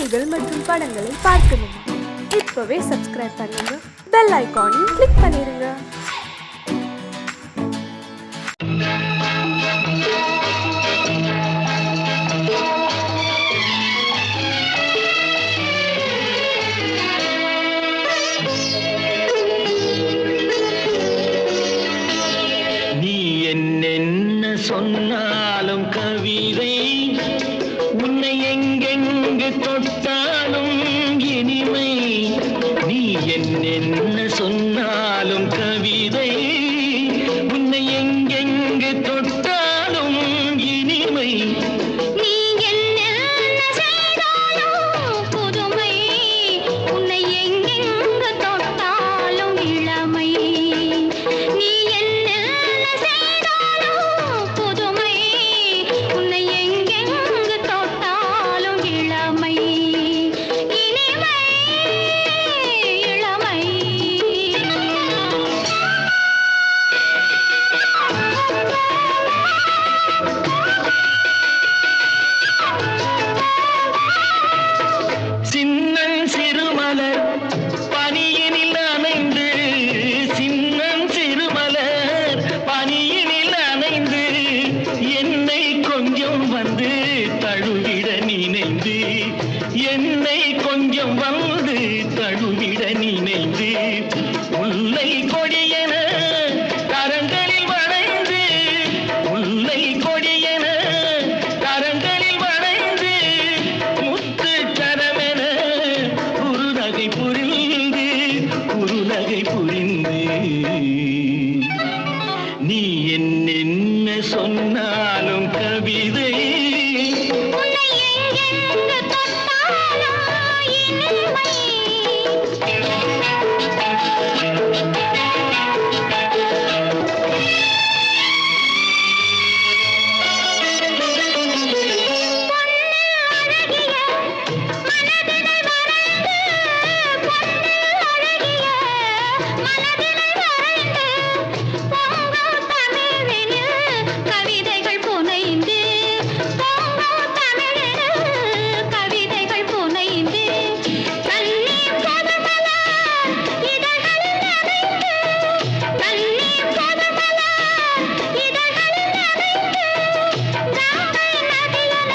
பாடல்கள் மற்றும் படங்களை பார்க்கணுமா? இப்பவே சப்ஸ்கிரைப் பண்ணுங்க, பெல் ஐகானையும் கிளிக் பண்ணிருங்க. சொன்னாலும் கவிதை உன்னை எங்கெங்கு தொட்டாலும் இனிமை. நீ என்ன சொன்னாலும் கவிதை உன்னை எங்கெங்கு தொட்டாலும் இனிமை. நீ என்ன செய்தாலும் புதுமை, உன்னை எங்கெங்கு தொட்டாலும் இளமை. நீ என்ன செய்தாலும் புதுமை, உன்னை எங்கெங்கு தொட்டாலும் இளமை. இனிமை இளமை. சின்னன் சிறுமலர் பனியினில் அணைந்து, சின்னன் சிறுமலர் பனியினில் அணைந்து என்னை கொஞ்சம் வந்து தழுவிட நினைந்து, என்னை கொஞ்சம் வந்து தழுவிட நினைந்து, முல்லை கொடியென கரங்களில் வளைந்து, முல்லை கொடியென கரங்களில் வளைந்து, முத்து கரமென குறுநகை புரிந்து, குறுநகை புரிந்து. நீ என்ன சொன்னாலும் கவிதை உன்னை எங்கெங்கு தொட்டாலும் இனிமை. கவிதைகள் புனைந்து, கவிதைகள் புனைந்து, தண்ணீர் பதமல இதழ்களில் நனைந்து, தண்ணீர் பதமல இதழ்களில் நனைந்து, கங்கை நதியென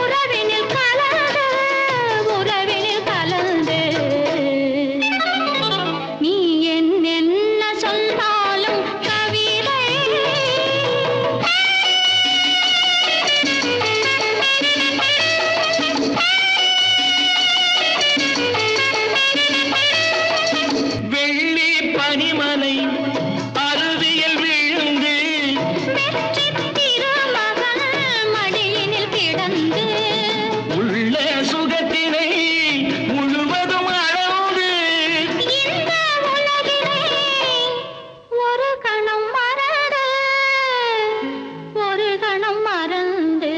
உறவினில் கலந்து, உறவினில் கலந்து. நீ என்ன சொன்னாலும் கவிதை. வெள்ளி பனிமலை அருவியில் விழுந்து, வெற்றித் திருமகள் மடியினில் கிடந்து, உள்ள சுகத்தினை முழுவதும் அளந்து, இந்த உலகினை ஒரு கணம் மறந்து, ஒரு கணம் மறந்து.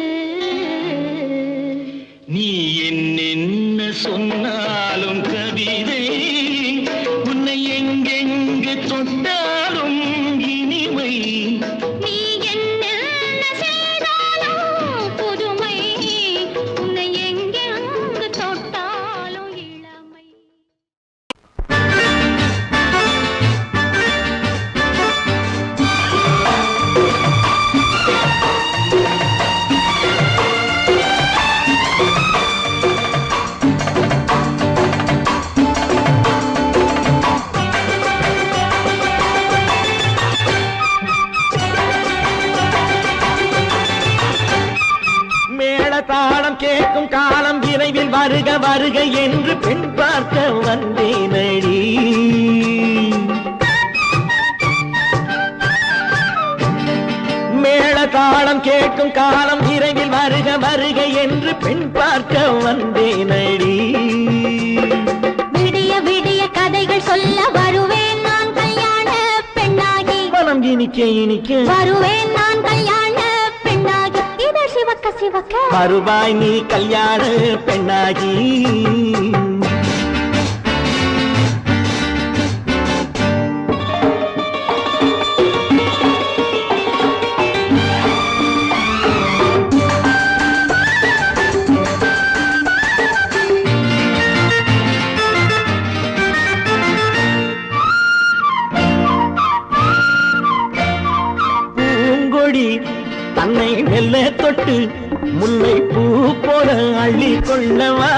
நீ என்ன சொன்னாலும் கவிதை உன்னை எங்கெங்கு தொட்டாலும் இனிமை. நீ என்ன செய்தாலும் புதுமை, உன்னை எங்கெங்கு தொட்டாலும் இளமை. மேளதாளம் கேட்கும் காலம் விரைவில் வருக வருக என்று பெண் பார்க்க வந்தேனடி. மேளதாளம் கேட்கும் காலம் விரைவில் வருக வருக என்று பெண் பார்க்க வந்தேனடி. விடிய விடிய கதைகள் சொல்ல வருவேன் நான் கல்யாண பெண்ணாகி. மனம் இனிக்க இனிக்க வருவேன் நான் கல்யாண பெண்ணாகி. இதழ் சிவக்க சிவக்க வருவாய் நீ கல்யாண பெண்ணாகி. அள்ளி கொள்ளவா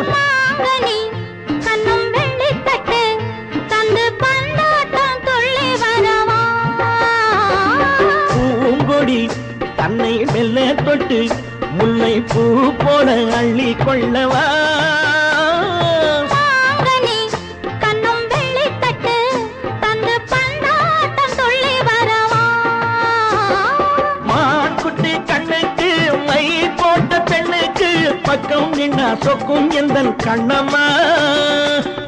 மாங்கனி கண்ணும் வெள்ளித்தட்டு தந்து பந்தாட்டம் துள்ளி வரவா பூங்கொடி தன்னை மெல்ல தொட்டு முல்லை பூ போல அள்ளி கொள்ளவா மாங்கனி கண்ணும் வெள்ளித்தட்டு தந்து பந்தாட்டம் துள்ளி வரவா மான்குட்டி கண்ணுக்கு மை போட்ட பெண்ணுக்கு பக்கம் நின்னா சொக்கும் எந்தன் கண்ணம்மா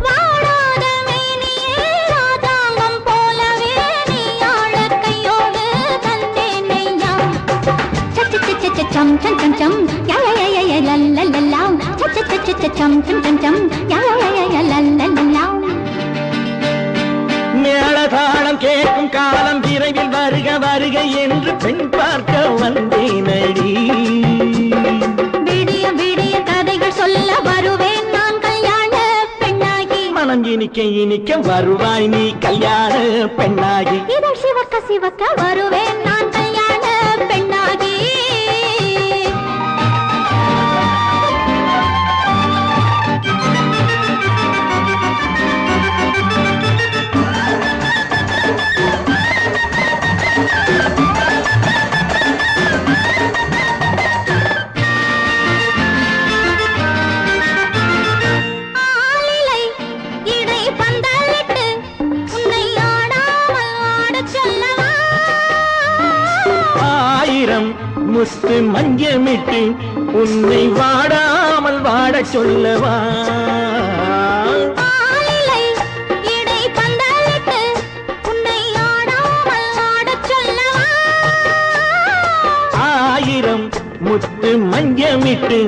வாழாத மேனியே ராஜாங்கம் போலவே நீ ஆள கையோடு தந்தேனையா சம் சம் சம் சம் யா யா யா யா லல்லல்லா சம் சம் சம் யா யா யா லல்லல்லா மேளதாளம் கேட்கும் காலம் விரைவில் வருக வருக என்று பெண் பார்க்க வந்தேனடி விடிய விடிய கதைகள் சொல்ல வருவேன் நான் கல்யாண பெண்ணாகி மனம் இனிக்க இனிக்க வருவாய் நீ கல்யாண பெண்ணாகி இதழ் சிவக்க சிவக்க வருவேன் நான் கல்யாண பெண்ணாகி ஆலிலை இடை பந்தலிட்டு உன்னை ஆடாமல் ஆடச் சொல்லவா ஆயிரம் முத்து மஞ்சமிட்டு உன்னை வாடாமல் வாடச் சொல்லவா ஆலிலை இடை பந்தலிட்டு உன்னை ஆடாமல் ஆடச் சொல்லவா ஆயிரம் முத்து மஞ்சமிட்டு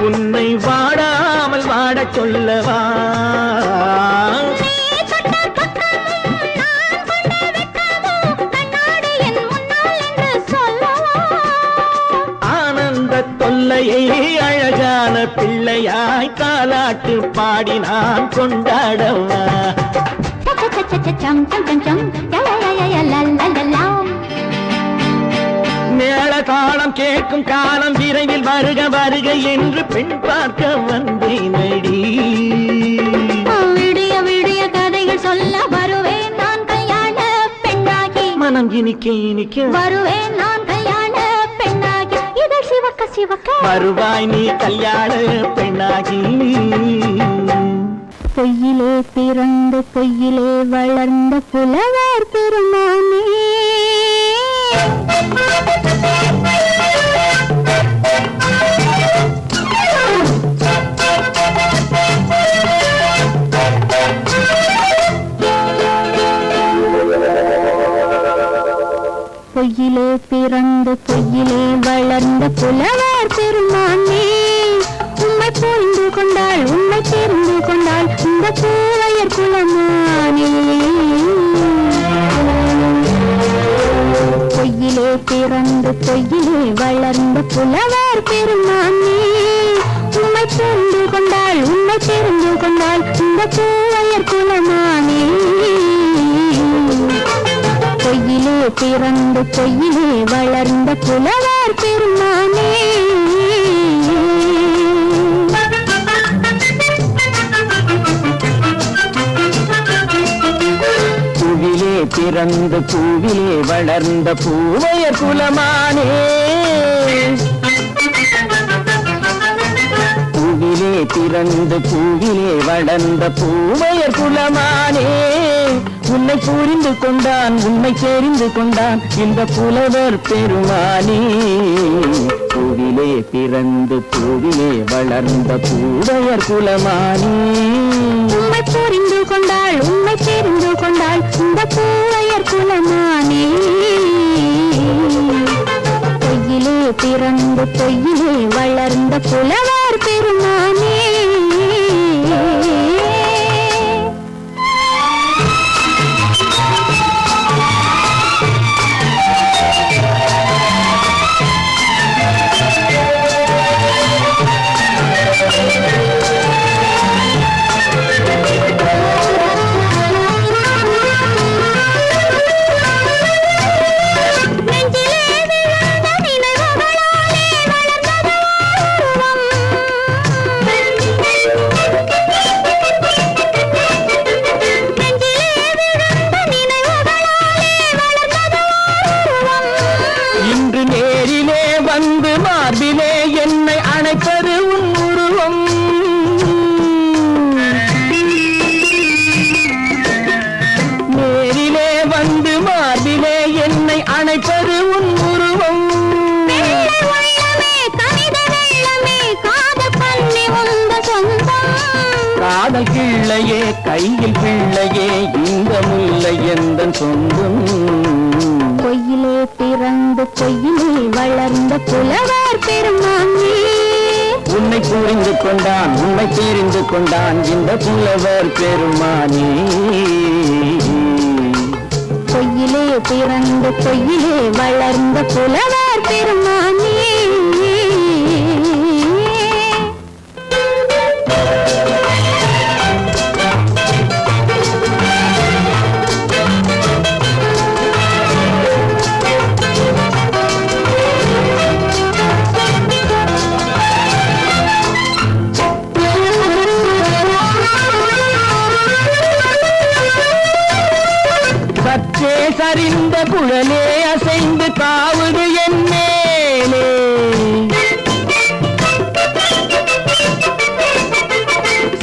உன்னை வாடாமல் வாடச் சொல்லவா நீ தொட்ட பக்கமும் நான் கொண்ட வெட்கமும் கண்ணாடி என் முன்னால் என்று சொல்லவா ஆனந்த தொல்லையை அழகான பிள்ளையாய் காலாட்டு பாடி நான் கொண்டாடவா சம் சம் சம் சம் யா யா யா யா லல்லல்லா மேளதாளம் கேட்கும் காலம் விரைவில் வருக வருக என்று பெண் பார்க்க வந்தேனடி விடிய விடிய கதைகள் சொல்ல வருவேன் நான் கல்யாண பெண்ணாகி மனம் இனிக்க இனிக்க வருவேன் நான் கல்யாண பெண்ணாகி இதழ் சிவக்க சிவக்க வருவாய் நீ கல்யாண பெண்ணாகி பொய்யிலே பிறந்து பொய்யிலே வளர்ந்த புலவர் பெருமானே பொய்யிலே பிறந்து பொய்யிலே வளர்ந்த புலவர் பெருமானே உம்மை புரிந்து கொண்டாள் உம்மை தெரிந்து கொண்டாள் இந்த பூவையர் குலமானே பொய்யிலே பிறந்து பொய்யிலே வளர்ந்த புலவர் பெருமானே உம்மை புரிந்து கொண்டாள் உம்மை தெரிந்து கொண்டாள் இந்த பூவையர் குலமானே பொய்யிலே பிறந்து பொய்யிலே வளர்ந்த புலவர் பெருமானே பூவிலே பிறந்து பூவிலே வளர்ந்த பூவையர் குலமானே பூவிலே பிறந்து பூவிலே வளர்ந்த பூவையர் குலமானே உன்னை புரிந்து கொண்டான் உன்னை தெரிந்து கொண்டான் இந்த புலவர் பெருமானே பூவிலே பிறந்து பூவிலே வளர்ந்த பூவையர் குலமானே உம்மை புரிந்து கொண்டாள் உம்மை தெரிந்து கொண்டாள் இந்த பூவையர் குலமானே பொய்யிலே பிறந்து பொய்யிலே வளர்ந்த புலவர் பெருமானே நெஞ்சிலே விழுந்த நினைவுகளாலே வளர்ந்ததோ அணைப்பது உன் உருவம். நேரிலே வந்து மார்பிலே என்னை அணைப்பது உன் உருவம். காதல் கிள்ளையே கையில் பிள்ளையே இந்த முல்லை எந்தன் சொந்தம். பொய்யிலே பிறந்து பொய்யிலே வளர்ந்த புலவர் பெருமானே. உன்னை புரிந்து கொண்டான் உண்மை தெரிந்து கொண்டான் இந்த புலவர் பெருமானே. பொய்யிலே பிறந்து பொய்யிலே வளர்ந்த புலவர் பெருமானே. சற்றே சரிந்த குழலே அசைந்து தாவுது என் மேலே.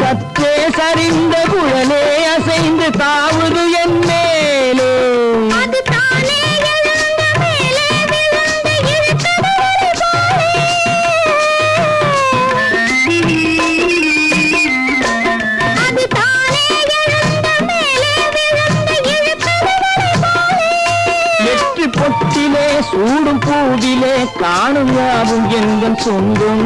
சற்றே சரிந்த குழலே அசைந்து தாவுது என் மேலே. பொட்டிலே சூடும் பூவிலே காணும் யாவும் எங்கள் சொந்தம்.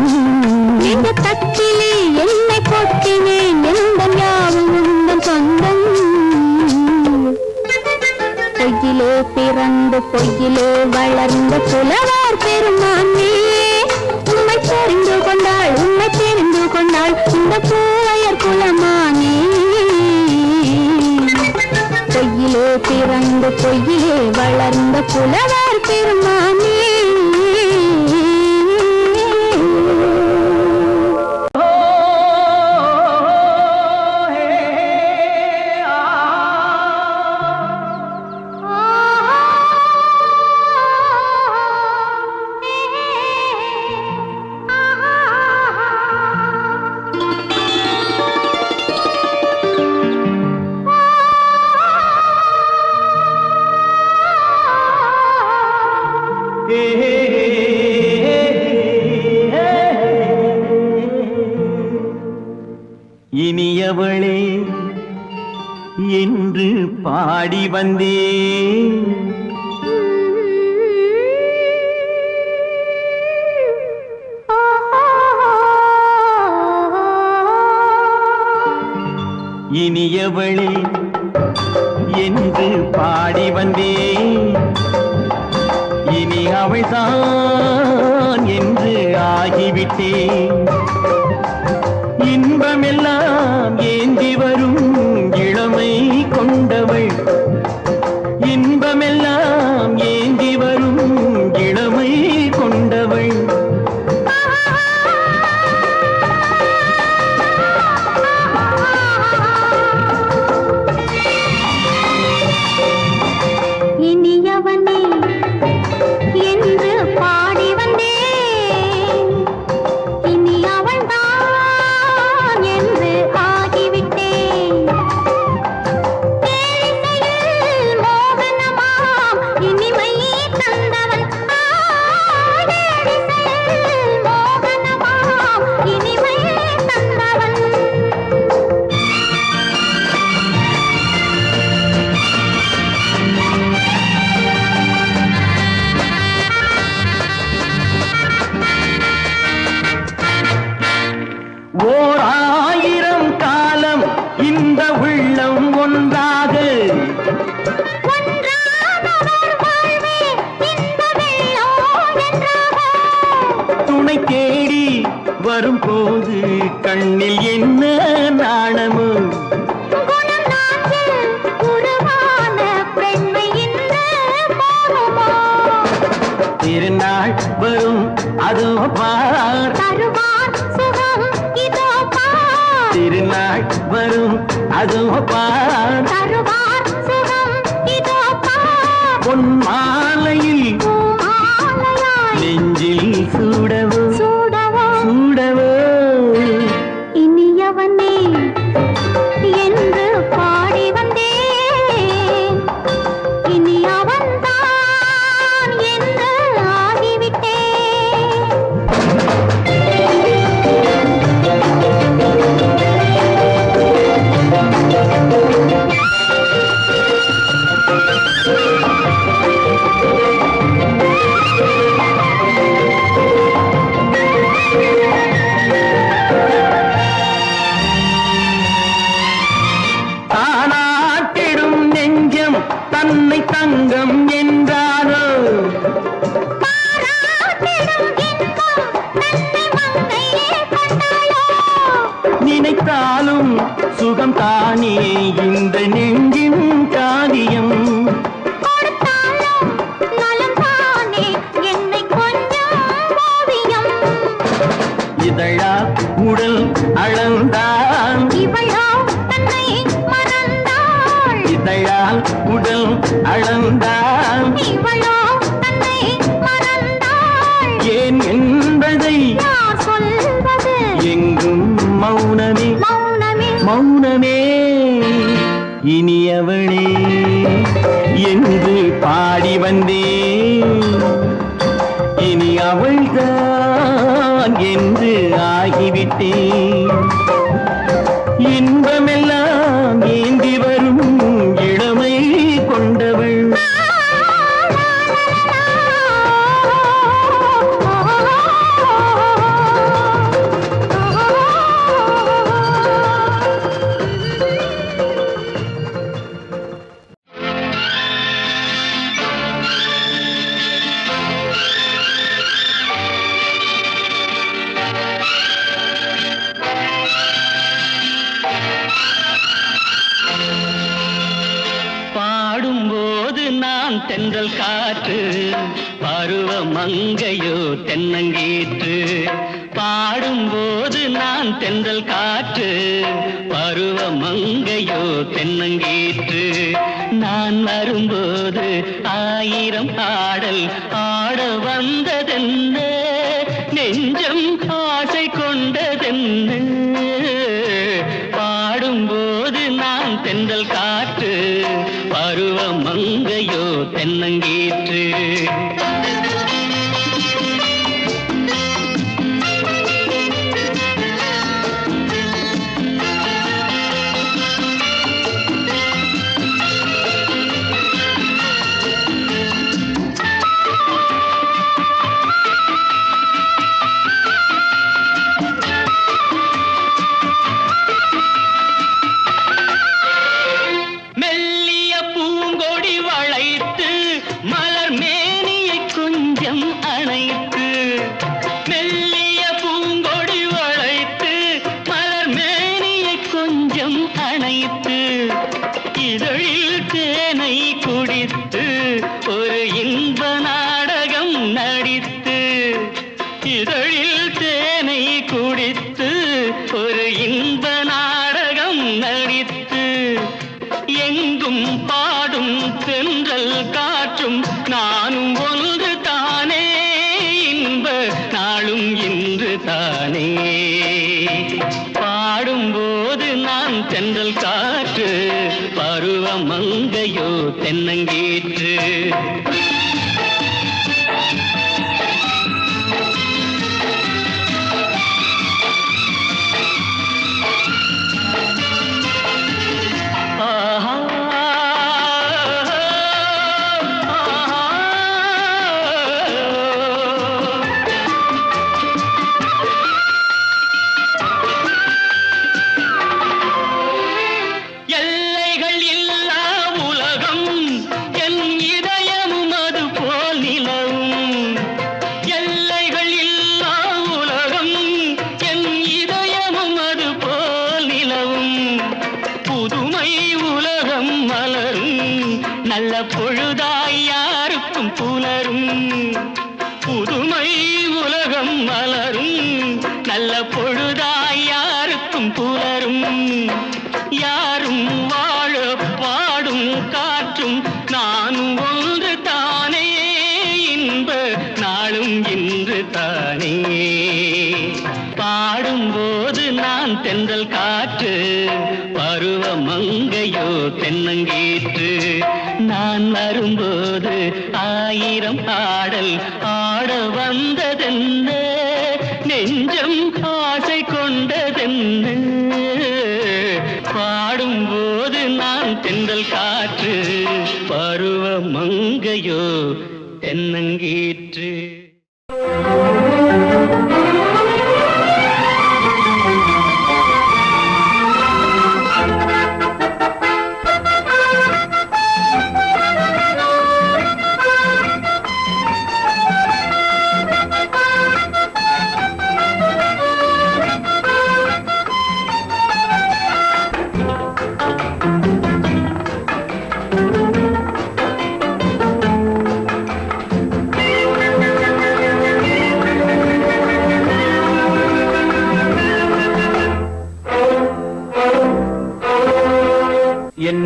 இந்த தட்டிலே என்னை கொட்டினேன் எந்தன் யாவும் உந்தன் சொந்தம். பொய்யிலே பிறந்து பொய்யிலே வளர்ந்த புலவர் பெருமானே. உண்மை தெரிந்து கொண்டாள் உண்மை தெரிந்து கொண்டாள் இந்த பூவையர் குலமானே. பொய்யிலே பிறந்து பொய்யிலே வளர்ந்த புலவர் பெருமானே. இனியவளே என்று பாடி வந்தேன். இனியவளே என்று பாடி வந்தேன். இனி அவள்தான் என்று ஆகிவிட்டேன். இன்பமெல்லாம் ஏந்தி வரும் இளமை கொண்டவள். இன்பமெல்லாம் ஏந்தி வரும் இளமை கொண்டவள். இனியவனே என்று பாடி வந்தேன். இனி அவள்தான் என்று ஆகிவிட்டேன். தேனிசையில் மோகனமாம் இனிமை தந்தவன். தேனிசையில் மோகனமாம் இனிமை தந்தவன். ஓர் ஆயிரம் காலம் இந்த உள்ளம் ஒன்றாக துணை தேடி வரும்போது கண்ணில் என்ன நாணமோ. திருநாள் வரும் அதோ பார். திருநாள் வரும் அதோ பார். பொன் மாலையில் நெஞ்சில் சூடவோ சூடவோ நினைத்தாலும் சுகம் தானே இந்த நெஞ்சின் காரியம். கொடுத்தாலும் நலம் தானே என்னை கொஞ்சம் ஓவியம். இதழால் உடல் அளந்தான் இவளோ தன்னை மறந்தாள். இதழால் உடல் அளந்தான் இவளோ தன்னை மறந்தாள். ஏன் என்பதை யார் சொல்வது? எங்கும் மௌனமே மௌனமே மௌனமே. இனியவளே என்று பாடி வந்தேன், இனி அவள்தான் என்று ஆகிவிட்டேன். இன்பமெல்லாம் ஏந்தி வரும் இளமை கொண்டவள். பாடும்போது நான் தென்றல் காற்று, பருவ மங்கையோ தென்னங்கீற்று. பாடும்போது நான் தென்றல் காற்று, பருவ மங்கையோ தென்னங்கீற்று. நான் வரும்போது ஆயிரம் ஆடல் ஆட வந்ததென்ன, நெஞ்சம் ஆசை கொண்டதென்ன. பாடும்போது நான் தென்றல் காற்று, பருவ மங்கையோ தென்னங்கீற்று. மெல்லிய பூங்கொடி வளைத்து மலர் மேனியை கொஞ்சம் அணைத்து, மெல்லிய பூங்கொடி வளைத்து மலர் மேனியை கொஞ்சம் அணைத்து, இதழில் தேனை குடித்து ஒரு இன்ப நாடகம் நடித்து, இதழில் தேனை குடித்து ஒரு இன்ப நாடகம் நடித்து, எங்கும் பாடும் தென்றல் காற்றும் நானும் ஒன்று தானே, இன்ப நாளும் இன்று தானே. பாடும்போது நான் தென்றல் காற்று, பருவ மங்கையோ தென்னங்கீற்று. ஆஹா எல்லைகள் இல்லா உலகம் என் இதயமும் அது போல் நிலவும். எல்லைகள் இல்லா உலகம் என் இதயமும் அது போல் நிலவும். புதுமை உலகம் மலரும் நல்ல பொழுதாய் யாருக்கும் புலரும். புதுமை உலகம் மலரும் நல்ல பொழுதாய் யாருக்கும் புலரும். யாரும் வாழ பாடும் காற்றும் நானும் ஒன்று தானே, இன்ப நாளும் இன்று தானே. பாடும்போது நான் தென்றல் காற்று, பருவ மங்கையோ தென்னங்கீற்று. நான் வரும்போது ஆயிரம் ஆடல் ஆட வந்ததென்ன, நெஞ்சம் ஆசை கொண்டதென்ன. பாடும்போது நான் தென்றல் காற்று, பருவ மங்கையோ தென்னங்கீற்று.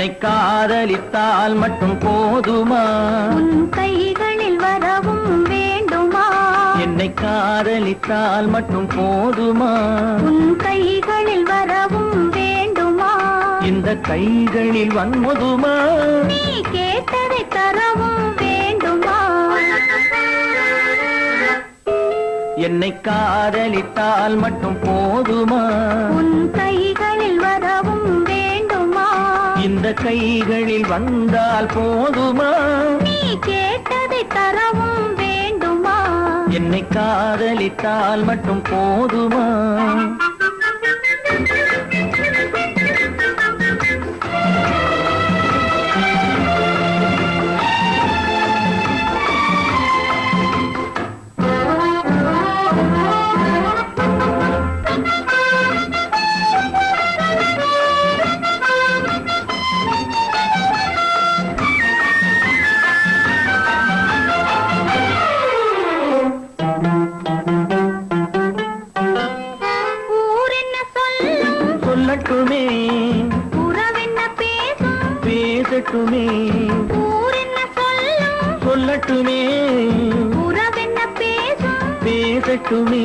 என்னை காதலித்தால் மட்டும் போதுமா உன் கைகளில் வரவும் வேண்டுமா என்னை காதலித்தால் மட்டும் போதுமா உன் கைகளில் வரவும் வேண்டுமா இந்த கைகளில் வன்முதுமா நீ கேட்டதை தரவும் வேண்டுமா என்னை காதலித்தால் மட்டும் போதுமா உன் கைகளில் வரவும் வேண்டுமா இந்த கைகளில் வந்தால் போதுமா நீ கேட்டதை தரவும் வேண்டுமா என்னை காதலித்தால் மட்டும் போதுமா சொல்லட்டுமே உறவென்ன பேசும் பேசட்டுமே ஊரென்ன சொல்லும் சொல்லட்டுமே உறவென்ன பேசும் பேசட்டுமே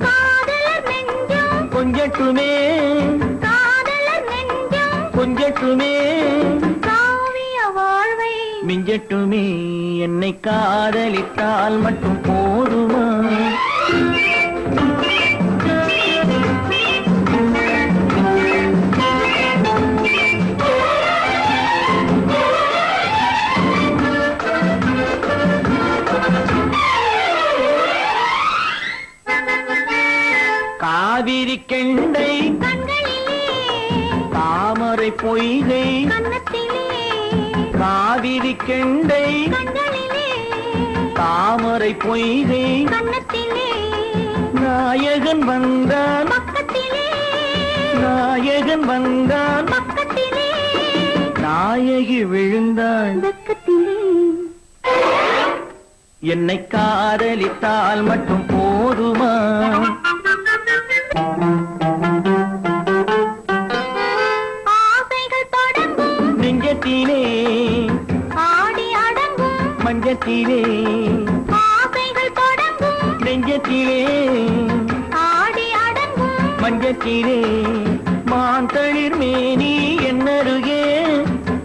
காதலர் நெஞ்சம் கொஞ்சட்டுமே காதலர் நெஞ்சம் கொஞ்சட்டுமே காவிய வாழ்வை மிஞ்சட்டுமே என்னை காதலித்தால் மட்டும் போதுமா காவிரி கெண்டை கண்களிலே தாமரை பொய்கை கன்னத்திலே காவிரி கெண்டை கண்களிலே தாமரை பொய்கை கன்னத்திலே நாயகன் வந்தான் பக்கத்திலே நாயகன் வந்தான் பக்கத்திலே நாயகி விழுந்தாள் பக்கத்திலே என்னை காதலித்தால் மட்டும் போதுமா ஆசைகள் தொடங்கும் நெஞ்சத்திலே ஆடி அடங்கும் மஞ்சத்திலே ஆசைகள் தொடங்கும் நெஞ்சத்திலே ஆடி அடங்கும் மஞ்சத்திலே மான் தளிர் மேனி என்னருகே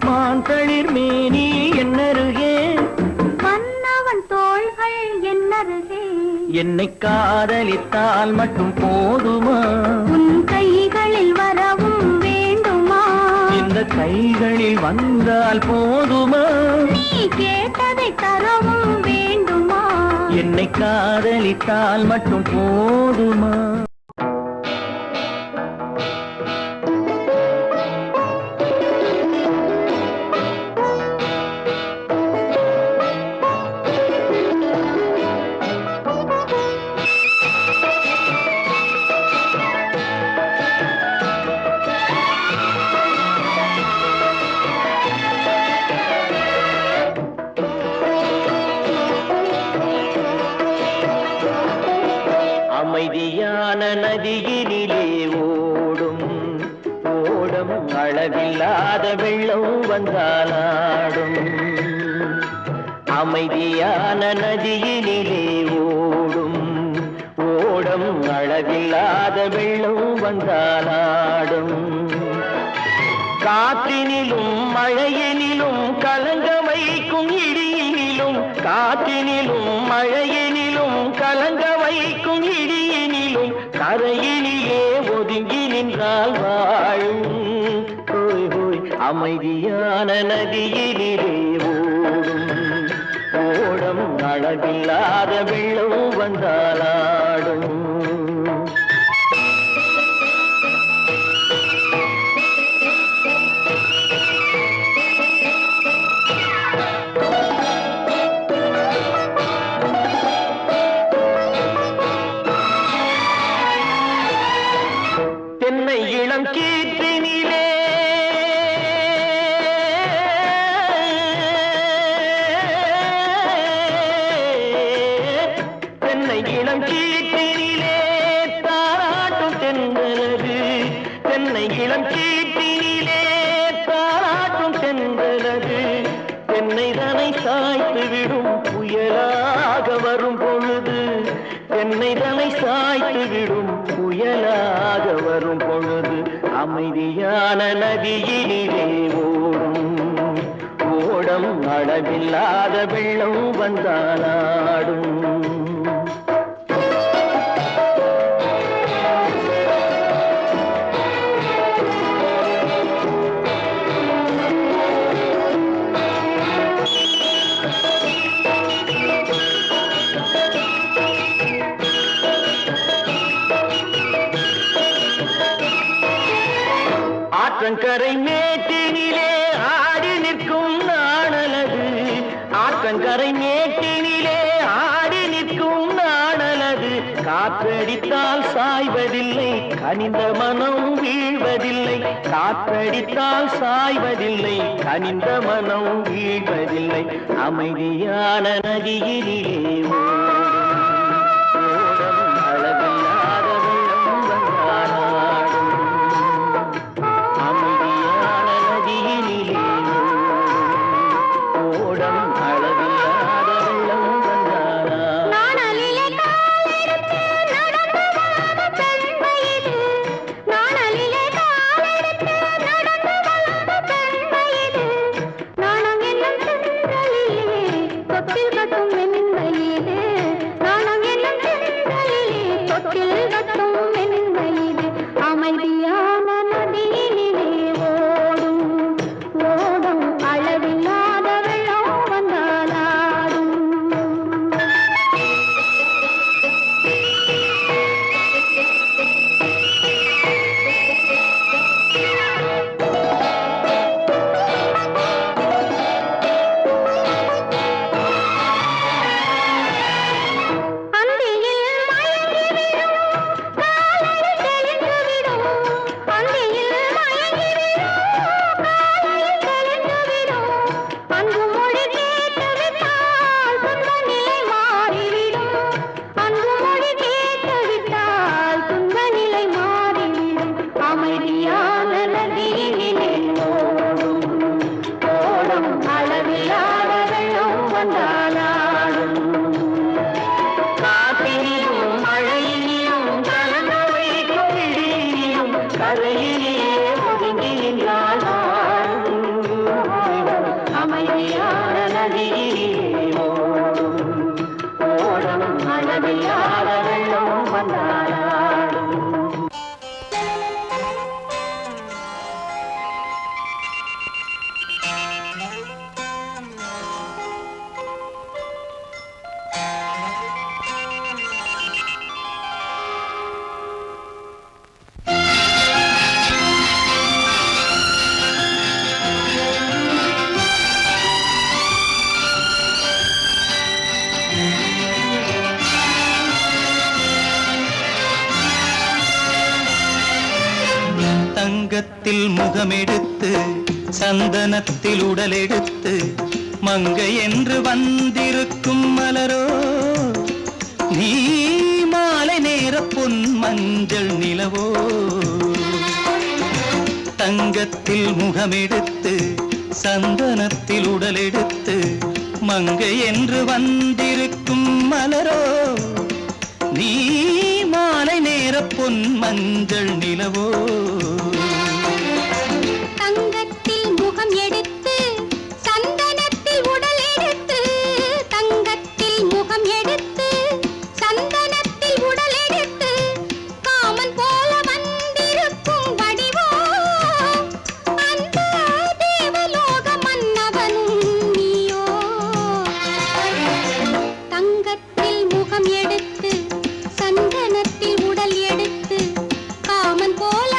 மான் தளிர் மேனி என்னருகே மன்னவன் தோள்கள் என்னருகே என்னை காதலித்தால் மட்டும் போதுமா உன் கைகளில் வரவும் வேண்டுமா இந்த கைகளில் வந்தால் போதுமா நீ கேட்டதை தரவும் வேண்டுமா என்னை காதலித்தால் மட்டும் போதுமா அமைதியான நதியினிலே ஓடும் ஓடம் அளவில்லாத வெள்ளம் வந்தாலாடும் அமைதியான நதியினிலே ஓடும் ஓடம் அளவில்லாத வெள்ளம் வந்தாலாடும் காற்றினிலும் மழையினிலும் கலங்க வைக்கும் இடியினிலும் காற்றினிலும் மழையினிலும் கலங்க வைக்கும் இடியினிலும் கரையினிலே ஒதுங்கி நின்றால் வாழும் ஹோய் ஹோய் அமைதியான நதியினிலே ஓடும் ஓடம் அளவில்லாத வெள்ளம் வந்தாலாடும் தென்னை இளம் கீற்றினிலே தென்னை இளம் கீற்றினிலே தாராட்டும் தென்றலது தென்னை இளம் கீற்றினிலே தாராட்டும் தென்றலது தென்னைதனை சாய்த்து விடும் புயலாக வரும் பொழுது தென்னைதனை சாய்த்து விடும் புயலாக வரும் பொழுது அமைதியான நதியிலே ஓடும் ஓடம் அளவில்லாத வெள்ளம் வந்தாலாடும். ஆற்றங்கரை மேட்டினிலே ஆடி நிற்கும் நாணலது ஆற்றங்கரை மேட்டினிலே ஆடி நிற்கும் நாணலது காற்றடித்தால் சாய்வதில்லை கனிந்த மனம் வீழ்வதில்லை காற்றடித்தால் சாய்வதில்லை கனிந்த மனம் வீழ்வதில்லை அமைதியான நதியிலே ஓடம் அளவில்லாத வெள்ளம் வந்தாலாடும். அமைதியான நதியிலே ஓடம் அளவில்லாத வெள்ளம் வந்தாலாடும். நாணலிலே காலெடுத்து நடந்து வளர்ந்த பெண்மையிது நாணலிலே காலெடுத்து நடந்து வளர்ந்த பெண்மையிது நாணம் என்னும் சென்றலிலே தொட்டில் கட்டும் மென்மையிது நாணம் என்னும் சென்றலிலே தொட்டில் கட்டும் மென்மையிது அமைதியான நதியிலே ஓடும் ஓடும் அளவில்லாத வெள்ளம் வந்தாலாடும். அந்தியில் மயங்கிவிடும் காலையில் தெளிந்துவிடும் அந்தியில் மயங்கிவிடும் காலையில் தெளிந்துவிடும் அன்பு மொழி கேட்டுவிட்டால் துன்ப நிலை மாறிவிடும் அன்பு மொழி கேட்டுவிட்டால் துன்ப நிலை மாறிவிடும் அமைதியான நதியிலே ஓடும் ஓடும் அளவில்லாத வெள்ளம் வந்தாலாடும். காற்றிலும் மழையிலும் கலந்து வைக்கும் இடியிலும் கரையிலே ஒதுங்கி நின்றால் அமைதியான நதியிலே ஓடும் ஓடும் அளவில்லாத வெள்ளம் வந்தாலாடும். தங்கத்தில் முகமெடுத்து சந்தனத்தில் உடலெடுத்து மங்கை என்று வந்திருக்கும் மலரோ நீ மாலை நேர பொன் மஞ்சள் நிலவோ தங்கத்தில் முகமெடுத்து சந்தனத்தில் உடலெடுத்து மங்கை என்று வந்திருக்கும் மலரோ நீ மாலை நேர பொன் மஞ்சள் நிலவோ தங்கத்தில் முகம் எடுத்து சந்தனத்தில் உடல் எடுத்து தங்கத்தில் முகம் எடுத்து சந்தனத்தில் உடல் எடுத்து காமன் போல வந்திருக்கும் வடிவோ அந்த தேவலோக மன்னவனும் நீயோ தங்கத்தில் முகம் எடுத்து சந்தனத்தில் உடல் எடுத்து காமன் போல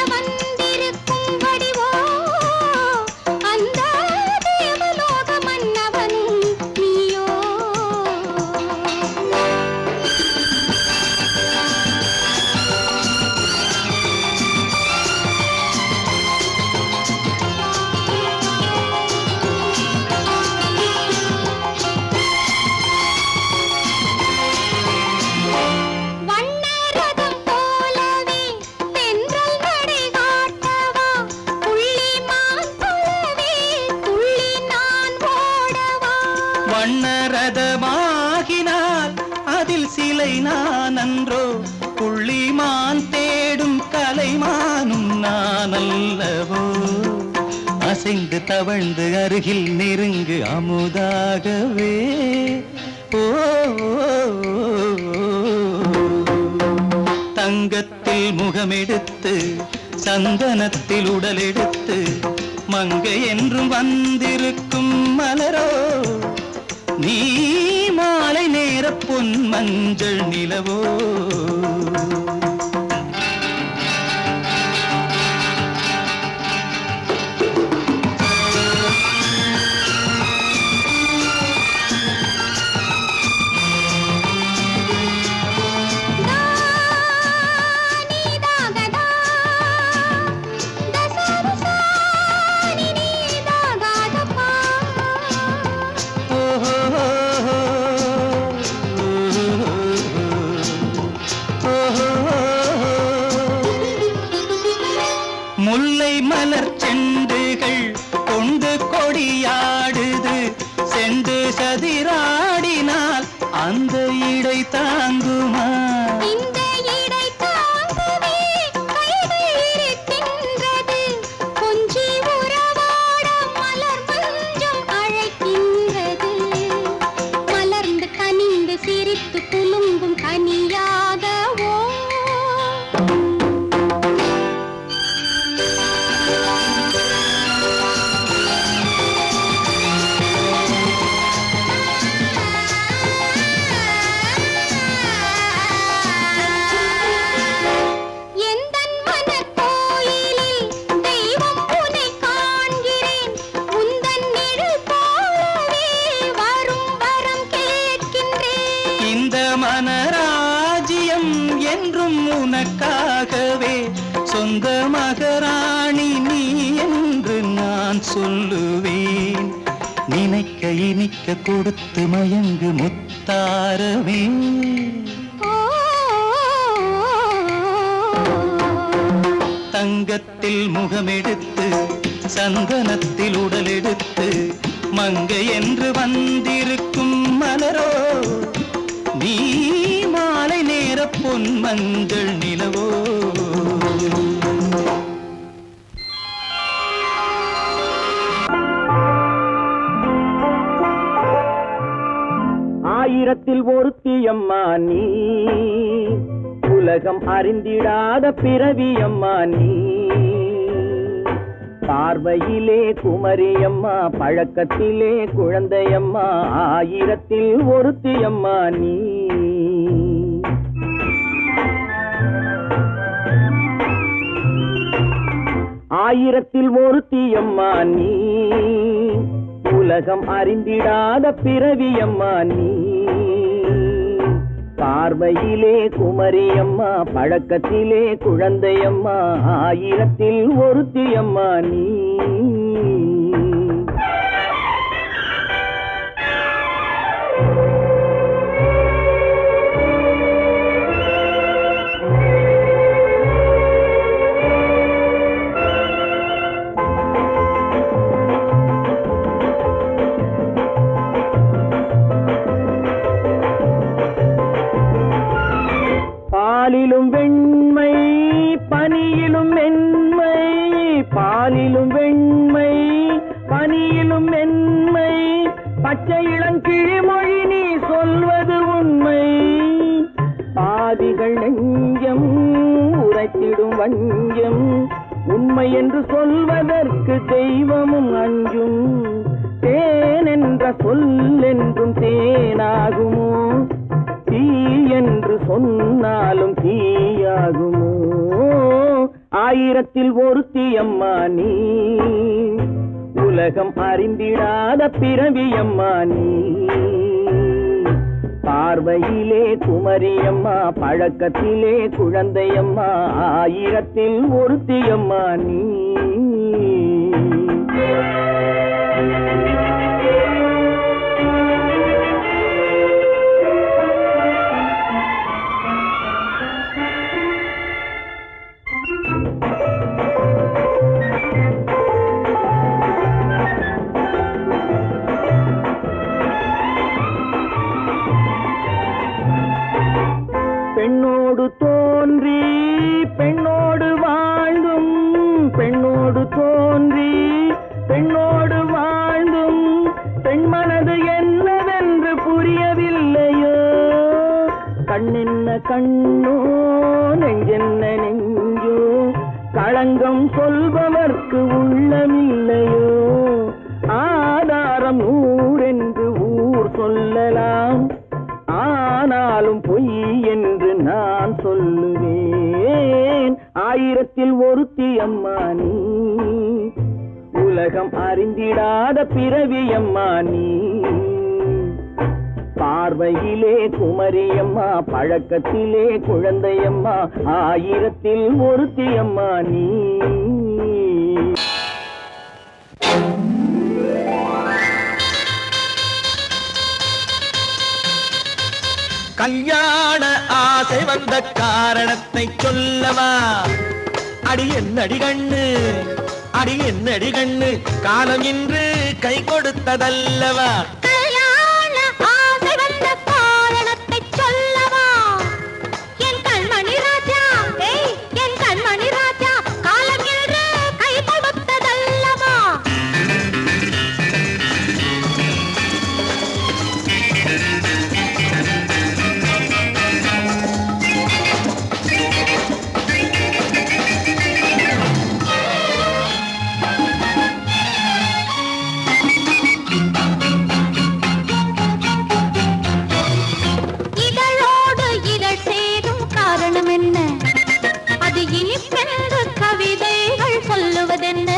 நான் அல்லவோ அசைந்து தவழ்ந்து அருகில் நெருங்கு அமுதாகவே ஓ தங்கத்தில் முகமெடுத்து சந்தனத்தில் உடலெடுத்து மங்கை என்றும் வந்திருக்கும் மலரோ நீ மாலை நேர பொன் மஞ்சள் நிலவோ முல்லை மலர் செண்டுகள் கொண்டு கொடியாடுது செண்டு சதிராடினால் அந்த இடை தாங்குமா இந்த இடை தாங்குவே கைகள் இருக்கின்றது கொஞ்சி உறவாட மலர் மஞ்சம் அழைக்கின்றது மலர்ந்து கனிந்து சிரித்து குலுங்கும் கனியாகவோ மனராஜ்யம் என்றும் உனக்காகவே சொந்த மகராணி நீ என்று நான் சொல்லுவேன் நினைக்க இனிக்க கொடுத்து மயங்கு முத்தாரவே தங்கத்தில் முகமெடுத்து சந்தனத்தில் உடலெடுத்து மங்கை என்று வந்திருக்கும் மலரோ நீ மாலை நேர பொன் மஞ்சள் நிலவோ ஆயிரத்தில் ஒருத்தியம்மா நீ உலகம் அறிந்திடாத பிறவியம்மா நீ பார்வையிலே குமரியம்மா பழக்கத்திலே குழந்தையம்மா ஆயிரத்தில் ஒருத்தியம்மா நீ ஆயிரத்தில் ஒருத்தியம்மா நீ உலகம் அறிந்திடாத பிறவியம்மா நீ பார்வையிலே குமரியம்மா பழக்கத்திலே குழந்தையம்மா ஆயிரத்தில் ஒருத்தியம்மா நீ பாலிலும் வெண்மை பனியிலும் மென்மை பாலிலும் வெண்மை பனியிலும் மென்மை பச்சை இளங்கிழிமொழி நீ சொல்வது உண்மை பாதிகள் நெஞ்சம் உரைத்திடும் வஞ்சம் உண்மை என்று சொல்வதற்கு தெய்வமும் அஞ்சும் தேன் என்ற சொல் என்றும் தேனாகுமோ தீ என்று சொன்னாலும் தீயாகுமோ ஆயிரத்தில் ஒருத்தியம்மா நீ உலகம் அறிந்திடாத பிறவியம்மா நீ பார்வையிலே குமரியம்மா பழக்கத்திலே குழந்தையம்மா ஆயிரத்தில் ஒருத்தியம்மா நீ பெண்ணோடு தோன்றி பெண்ணோடு வாழ்ந்தும் கண்ணோ நெஞ்சென்ன நெஞ்சோ களங்கம் சொல்பவர்க்கு உள்ளமில்லையோ ஆதாரம் ஊரென்று ஊர் சொல்லலாம் ஆனாலும் பொய் என்று நான் சொல்லுவேன் ஆயிரத்தில் ஒருத்தி அம்மா நீ உலகம் அறிந்திடாத பிறவி அம்மா நீ பார்வையிலே குமரியம்மா பழக்கத்திலே குழந்தையம்மா ஆயிரத்தில் ஒருத்தி அம்மா நீ கல்யாண ஆசை வந்த காரணத்தை சொல்லவா அடி என்னடி கண்ணு அடி என்னடி கண்ணு காலம் இன்று கை கொடுத்ததல்லவா கல்யாண ஆசை வந்த காரணத்தை சொல்லவா என் கண்மணி ராஜா என் கண்மணி ராஜா காலம் என்று கை கொடுத்ததல்லவா இதழோடு இதழ் சேரும் காரணம் என்ன அது இனிப்பென்று கவிதைகள் சொல்லுவதென்ன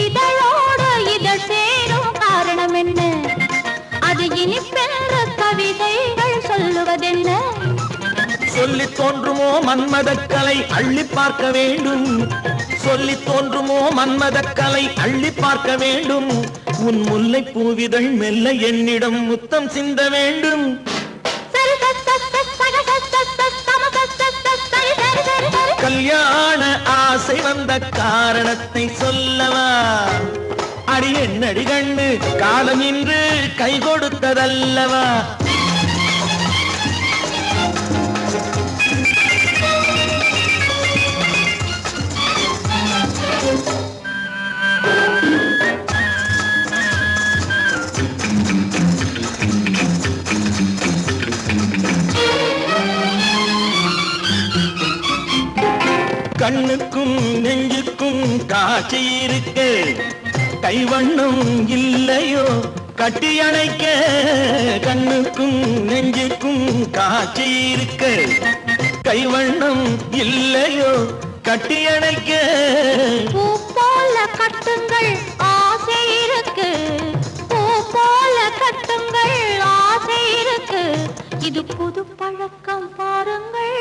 இதழோடு இதழ் சேரும் காரணம் என்ன அது இனிப்பென்று கவிதைகள் சொல்லுவதென்ன சொல்லி தோன்றுமோ மன்மதக்கலை அள்ளி பார்க்க வேண்டும் சொல்லி தோன்றுமோ மன்மதக்கலை அள்ளி பார்க்க வேண்டும் உன் முல்லை பூவிதழ் மெல்ல என்னிடம் முத்தம் சிந்த வேண்டும் கல்யாண ஆசை வந்த காரணத்தை சொல்லவா அடி என்னடி கண்டு காலம் இன்று கை கொடுத்ததல்லவா கண்ணுக்கும் நெஞ்சுக்கும் காட்சி இருக்கு கைவண்ணம் இல்லையோ கட்டி அணைக்க கண்ணுக்கும் நெஞ்சுக்கும் காட்சி இருக்கு கைவண்ணம் இல்லையோ கட்டி அணைக்க பூ போல கட்டுங்கள் ஆசை இருக்கு பூ போல கட்டுங்கள் ஆசை இருக்கு இது புது பழக்கம் பாருங்கள்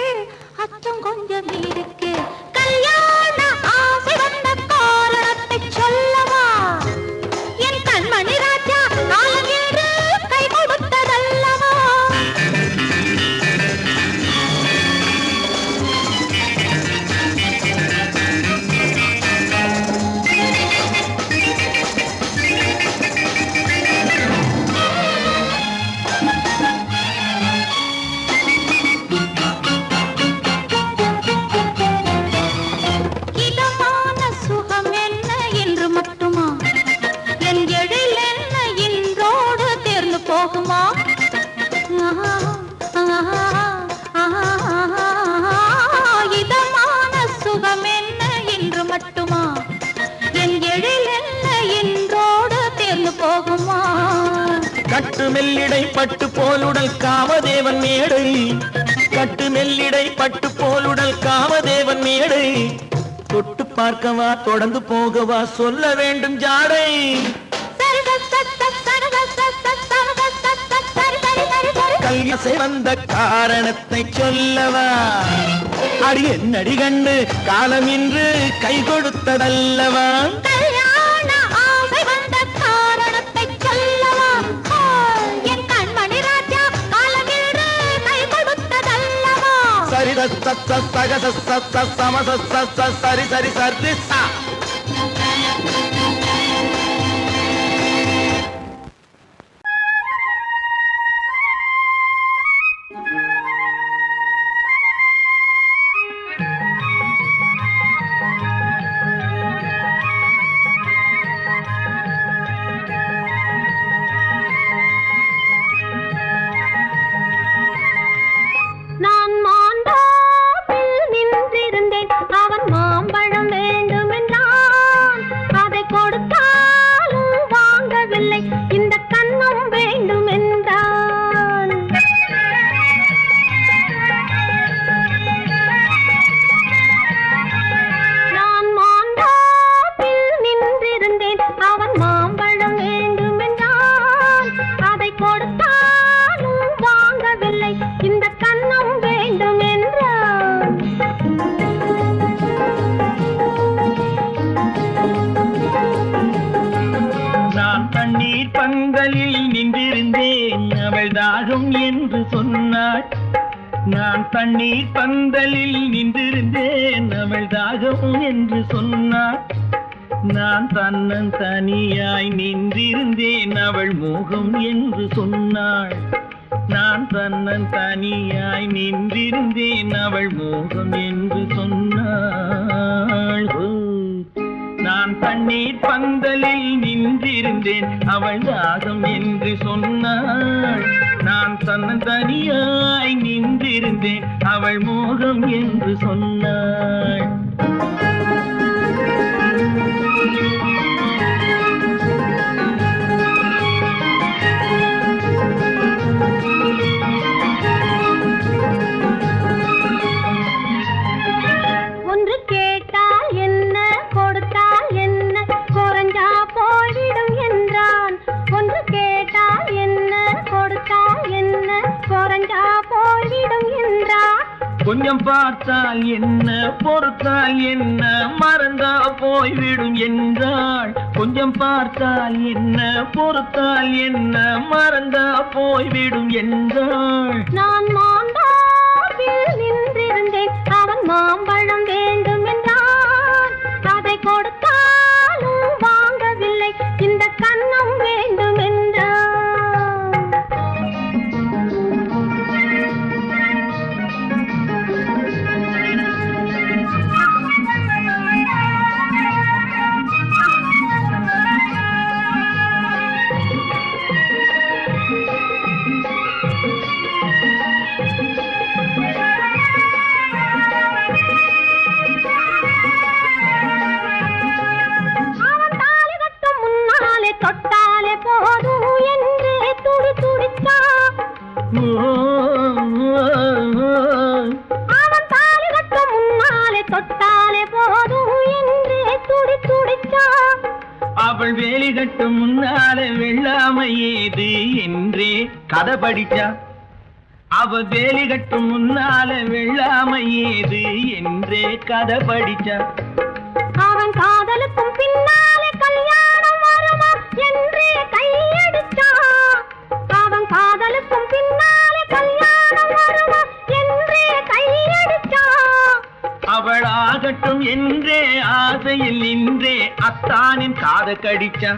அச்சம் கொஞ்சம் இருக்கு கல்யாண ஆசை வந்த காரணத்தை சொல்லவா என் கண்மணி ராஜா காலம் என்று கை கொடுத்ததல்லவா இதமான சுகம் என்ன என்று மட்டுமா என் எழில் என்ன இன்றோடு தேர்ந்து போகுமா இதமான சுகம் என்ன என்று மட்டுமா என் எழில் என்ன இன்றோடு தேர்ந்து போகுமா கட்டு மெல்லிடை பட்டு போலுடல் காமதேவன் மேடை கட்டு மெல்லிடை பட்டு போலுடல் காமதேவன் மேடை தொட்டு பார்க்கவா தொடர்ந்து போகவா சொல்ல வேண்டும் ஜாடை கல்யாசை வந்த காரணத்தை சொல்லவா அடி என்னடி கண்டு காலம் இன்று கை கொடுத்ததல்லவா கல்யாண ஆசை வந்த காரணத்தை சொல்லவா என் கண்மணி ராஜா காலம் என்று கை கொடுத்ததல்லவா சரி சக சம சரி சரி சரி சா நான் தண்ணீர் பந்தலில் நின்றிருந்தேன் அவள் தாகம் என்று சொன்னாள். நான் தன்னன் தனியாய் நின்றிருந்தேன் அவள் மோகம் என்று சொன்னாள். நான் தன்னன் தனியாய் நின்றிருந்தேன் அவள் மோகம் என்று சொன்னாள். நான் தண்ணீர் பந்தலில் நின்றிருந்தேன் அவள் தாகம் என்று சொன்னாள். நான் தன்னன் தனியாய் நின்றிருந்தேன் அவள் மோகம் என்று சொன்னாள். ஒன்று கேட்டால் என்ன கொடுத்தால் என்ன குறைஞ்சா போய்விடும் என்றான். ஒன்று கேட்டால் என்ன கொடுத்தால் என்ன குறைஞ்சா போய்விடும் என்றான். கொஞ்சம் பார்த்தால் என்ன பொறுத்தால் என்ன மறந்தா போய்விடும் என்றாள். கொஞ்சம் பார்த்தால் என்ன பொறுத்தால் என்ன மறந்தா போய்விடும் என்றாள். நான் மாந்தாப்பில் நின்றிருந்தேன் அவன் மாம்பழம் வேண்டும் என்றான். அதை கொடுத்தாலும் வாங்கவில்லை இந்த கன்னம் வேண்டும் என்றான். தொட்டாலே போதும் என்று துடி துடித்தான். அவன் தாலி கட்ட முன்னாலே தொட்டாலே போதும் என்று துடி துடித்தான். அவள் வேலி கட்டும் முன்னாலே வெள்ளாமை ஏது என்றே கதை படிச்சா. அவள் வேலி கட்டும் முன்னாலே வெள்ளாமை ஏது என்றே கதை படிச்சா. அவன் காதலுக்கும் பின்னாலே கல்யாணம் வருமா என்றே கையடிச்சான். அவன் காதலுக்கும் பின்னாலே கல்யாணம் வருமா என்றே கையடிச்சான். அவள் ஆகட்டும் என்றே ஆசையில் நின்றே அத்தானின் காத கடிச்சா.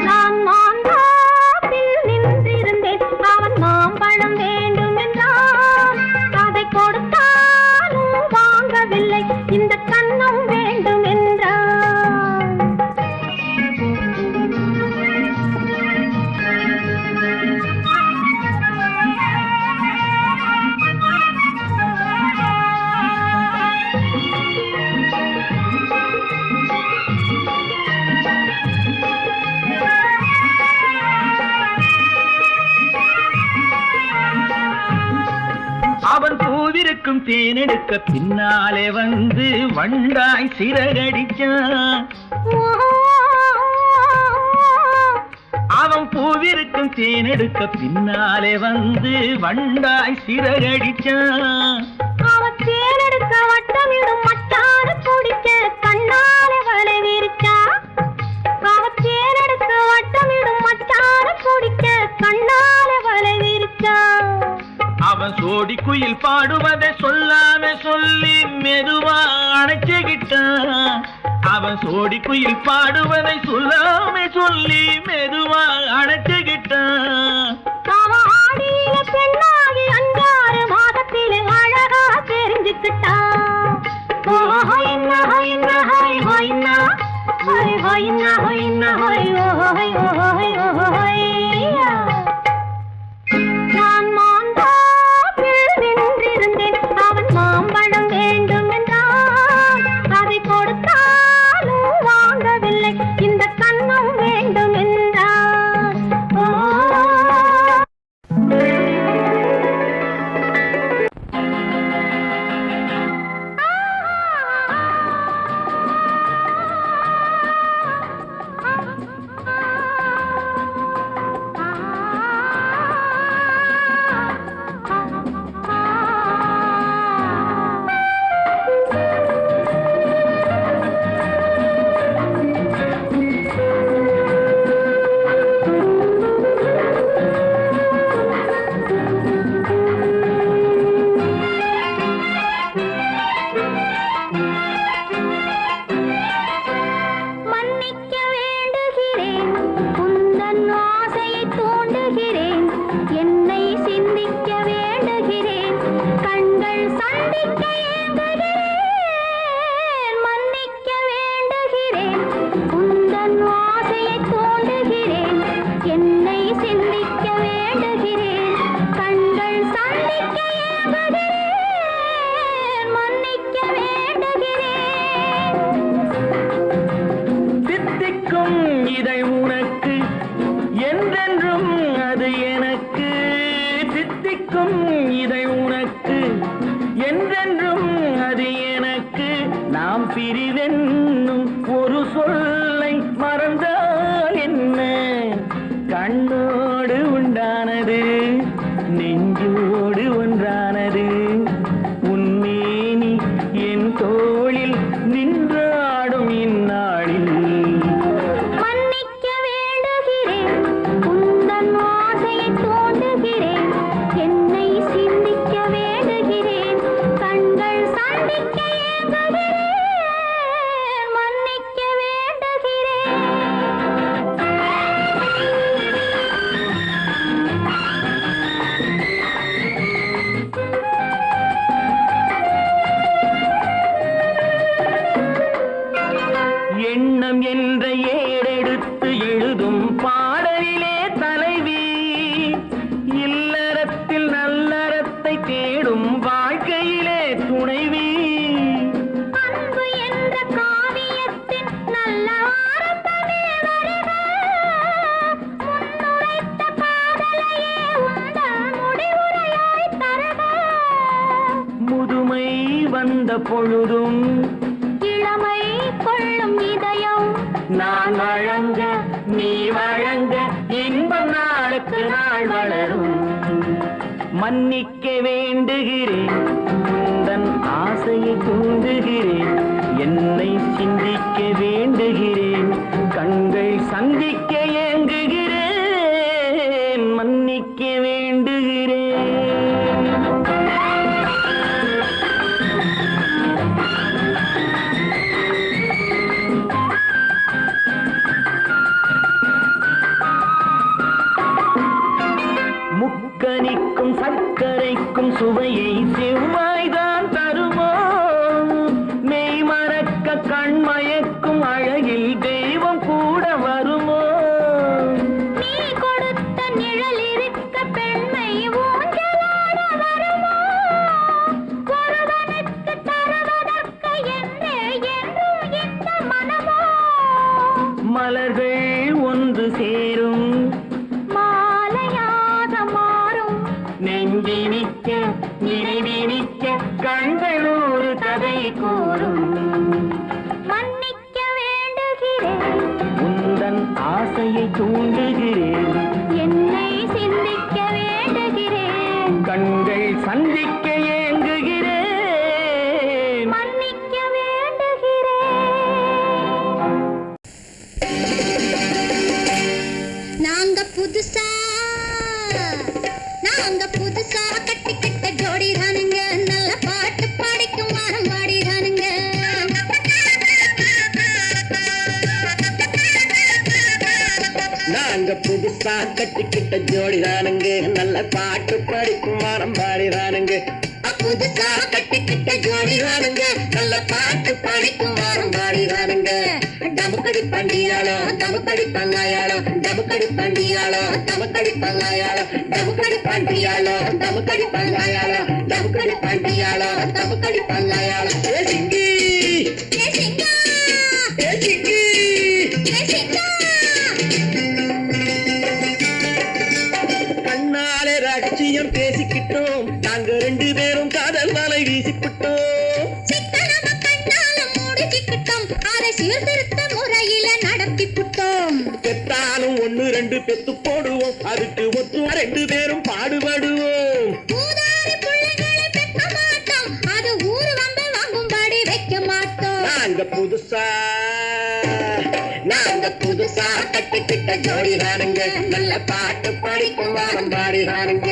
நான் மாந்தாப்பில் நின்றிருந்தேன் அவன் மாம்பழம் வேண்டும் என்றான். அதை கொடுத்தாலும் வாங்கவில்லை இந்த கன்னம் வேண்டும் என்றான். அவன் பூவிருக்கும் தேனெடுக்க பின்னாலே வந்து வண்டாய் சிறகடிச்சான். அவன் பூவிருக்கும் தேனெடுக்க பின்னாலே வந்து வண்டாய் சிறகடிச்சான். அவன் தேனெடுக்க வட்டமிடும் மட்டான குடிக்க கண்ணாலே வலை விரிச்சா. அவன் தேனெடுக்க வட்டமிடும் மட்டான குடிக்க கண்ணாலே வலை விரிச்சா. அவன் சோடி குயில் பாடுவதை சொல்லாம சொல்லி மெதுவா அணைச்சுக்கிட்டான். அவன் சோடி குயில் பாடுவதை சொல்லாம சொல்லி மெதுவா அணைச்சுக்கிட்டான். அவன் ஆடியில பெண்ணாகி 5-6 மாதத்திலே அழகா தெரிஞ்சுக்கிட்டான். நான் மாந்தாப்பில் நின்றிருந்தேன் அவன் மாம்பழம் வேண்டும் என்றான். அதை கொடுத்தாலும் வாங்கவில்லை இந்த கன்னம் வேண்டும் என்றான். சொல்லை மறந்தால் என்ன கண்ணோடு உண்டானது நெஞ்சோடு ஒன்றானது உன்மேனி என் தோளில் நின்றாடும் இந்நாளில் மன்னிக்க வேண்டுகிறேன் உந்தன் ஆசையை தோண்டுகிறேன் என்னை சிந்திக்க வேண்டுகிறேன் கண்கள் சந்திக்க ஏங்குகிறேன் மன்னிக்க வேண்டுகிறேன் எண்ணம் என்ற ஏடெடுத்து எழுதும் பாடலிலே தலைவி இல்லறத்தில் நல்லறத்தை தேடும் வாழ்க்கையிலே துணைவி அன்பு என்ற காவியத்தின் நல்ல ஆரம்பமே வருக முன்னுரைத்த காதலையே உந்தன் முடிவுரையாய் தருக முதுமை வந்த பொழுதும் இளமை கொள்ளும் இதயம் நான் வழங்க நீ வழங்க இன்பம் நாளுக்கு நாள் வளரும் மன்னிக்க வேண்டுகிறேன் உந்தன் ஆசையை தூண்டுகிறேன் என்னை சிந்திக்க வேண்டுகிறேன் கண்கள் சந்திக்க ஏங்குகிறேன் மன்னிக்க வேண்டுகிறேன் முக்கனிக்கும் சர்க்கரைக்கும் சுவையை செவ்வாய்தான் தருமோ மெய் மறக்க கண்மயக்கும் அழகில் தெய்வம் கூட வருமோ நீ கொடுத்த நிழல் இருக்க பெண்மை ஊஞ்சலாட வருமோ ஒருவனுக்கு தருவதற்கு என்றே என்றும் இந்த மனமோ மலர்கள் ஒன்று சேரும் மாலையாக மாறும் நெஞ்சினிக்க நினைவினிக்க கண்கள் ஒரு கதை கூறும் மன்னிக்க வேண்டுகிறேன் உந்தன் ஆசையை தூண்டுகிறேன் என்னை சிந்திக்க வேண்டுகிறேன் கண்கள் சந்திக்க ஏங்குகிறேன் மன்னிக்க வேண்டுகிறேன் நாங்க புதுசா கட்டிக்கிட்ட ஜோடி தானுங்க நல்ல பாட்டு பாடிக்கும் வாரம் பாடிதானுங்க நாங்க புதுசா கட்டிக்கிட்ட ஜோடிதானுங்க நல்ல பாட்டு படிக்கும் வாரம் பாடிதானுங்க புதுசா கட்டிக்கிட்ட ஜோடி தானுங்க நல்ல பாட்டு பாடிக்கும் வாரம் பாடிதானுங்க டமுக்கடி பண்டியாளோ டமுக்கடி பங்காயாளோ டமுக்கடி பண்டியாளோ டமுக்கடி பங்காயாளோ டமுக்கடி பண்டியாளோ டமுக்கடி பங்காயாளோ டமுக்கடி பண்டியாளோ டமுக்கடி பங்காயாளோ ஏ சிங்கி ஏ சிங்கா ஏ சிங்கி ஏ சிங்கா கண்ணாலே ரகசியம் பேசிக்கிட்டோம் நாங்க ரெண்டு பேரும் காதல் வலை வீசிக்கிட்டோம் சிக்கனம கண்ணால மூடிக்கிட்டோம் அதை சீர்திருத்த முறையில நடத்திப்புட்டோம் பெத்தாலும் ஒண்ணு ரெண்டு பெத்து போடுவோம் அதுக்கு ஒத்துவா ரெண்டு பேரும் பாடுபடுவோம் ஊதாரி பிள்ளைகளை பெக்க மாட்டோம் அது ஊரு வம்ப வாங்கும்படி வைக்க மாட்டோம் நாங்க புதுசா கட்டிக்கிட்ட ஜோடிதானுங்க நல்ல பாட்டு படிக்கும் வாரம் பாடிதானுங்க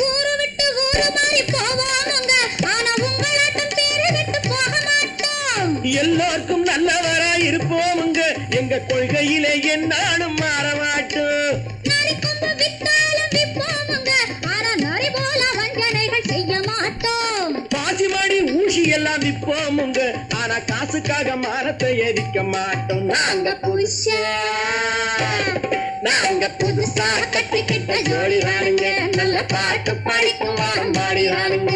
ஊரு விட்டு ஊரு மாறி போவாங்க ஆனா உங்களாட்டம் பேரு விட்டு போக மாட்டோம் எல்லாருக்கும் நல்லவரா இருப்போமுங்க எங்க கொள்கையிலே என்னாலும் மாற மாட்டோம் நரி கொம்பு வித்தாலும் விப்போமுங்க ஆனா நரி போல வஞ்சனைகள் செய்ய மாட்டோம் பாசிமாடி ஊசி எல்லாம் விப்போமுங்க ஆனா காசுக்காக மரத்தை எரிக்க மாட்டோம் நாங்க புதுசா கட்டிக்கிட்ட ஜோடிதானுங்க நல்ல நல்ல பாட்டு படிக்கும் வாரம் பாடினானுங்க.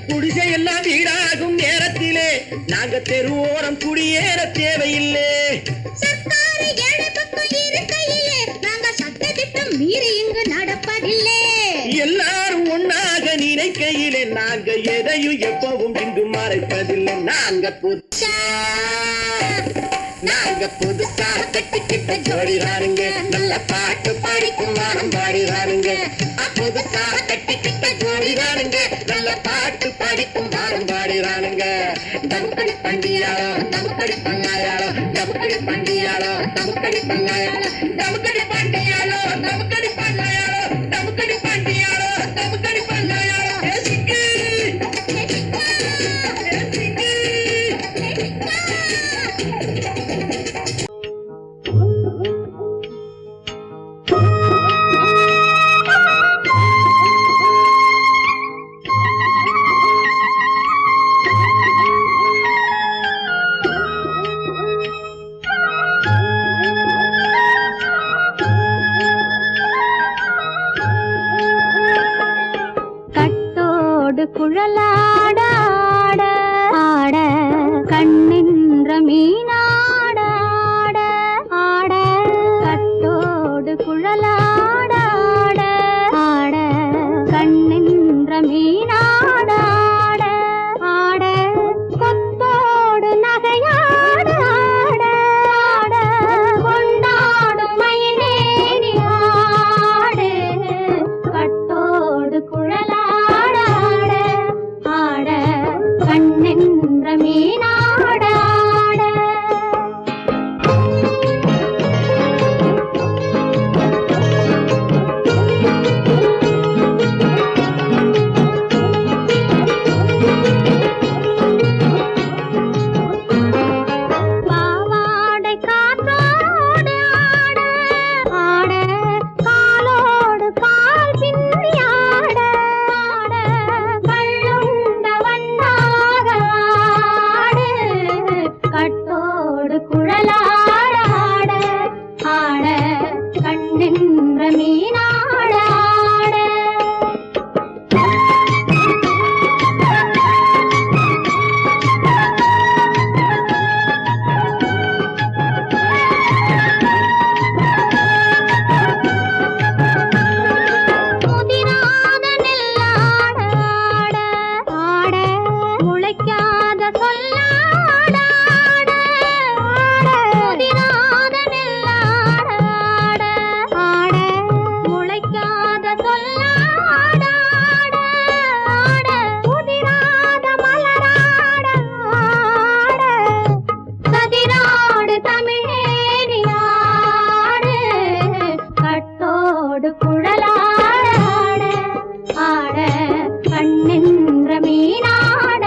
குடிசையெல்லாம் வீடாகும் நேரத்திலே நாங்க தெருவோரம் குடியேற தேவையில்லை. சர்க்காரு ஏழை பக்கம் இருக்கையிலே நாங்க சட்டத்திட்டம் மீறி இங்கு நடப்பதில்லை. எல்லாரும் ஒன்னாக நினைக்கையிலே நாங்க எதையும் எப்பவும் இங்கு மறைப்பதில்லை. நாங்க புதுசா கட்டிக்கிட்ட ஜோடிதானுங்க, நல்ல பாட்டு படிக்கும் வாரம் பாடிதானுங்க. புதுசா கட்டிக்கிட்ட ஜோடிதானுங்க, நல்ல பாட்டு படிக்கும் வாரம் பாடிதானுங்க. தமுக்கடி பண்டியாளோ தமுக்கடி பங்காயாளோ, தமுக்கடி பண்டியாளோ தமுக்கடி பங்காயாளோ, தமுக்கடி பண்டியாளோ தமுக்கடி பங்காயாளோ, தமுக்கடி பண்டியாளோ தமுக்கடி பங்காயாளோ. குழலாட ஆட ஆட கண்ணின்ற மீனாட ஆட ஆட கட்டோடு குழலாட ஆட ஆட கண்ணின்ற மீனாட ஆட ஆட கொத்தோடு நகையாட ஆட ஆட கொண்டாடும் மயிலேறி ஆடு கட்டோடு குழலாட கண்ணென்ற மீனாட பாவாடை காற்றோடு ஆட ஆட காலோடு கால் பின்னி ஆட ஆட கள்ளுண்ட வண்ணாக ஆடு கட்டோடு குழலாட ஆட ஆட கண்ணென்ற மீனாட ஆட முதிராத நெல்லாட ஆட ஆட முளைக்காத சொல்லாட ஆட ஆட முதிராத நெல்லாட ஆட ஆட முளைக்காத சொல்லாட ஆட ஆட முதிராத மலராட ஆட கதிராடு தமிழேறி ஆடு கட்டோடு குழலாட ஆட கண்ணென்ற மீனாட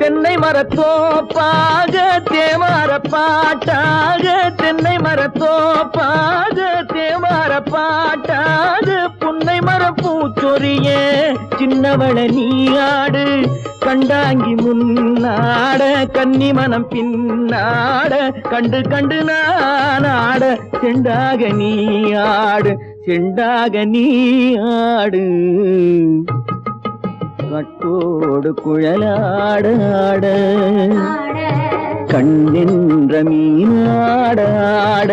தென்னை மரத்தோப்பாக தேமார பாட்டாக, தென்னை மரத்தோப்பாக தேமார பாட்டாக, புன்னை மர பூச்சொரிய சின்னவள நீயாடு கண்டாங்கி முன்னாட கன்னி மனம் பின்னாட கண்டு கண்டு நானாட செண்டாக நீயாடு செண்டாக நீயாடு கட்டோடு குழலாட ஆட கண்ணென்ற மீனாட ஆட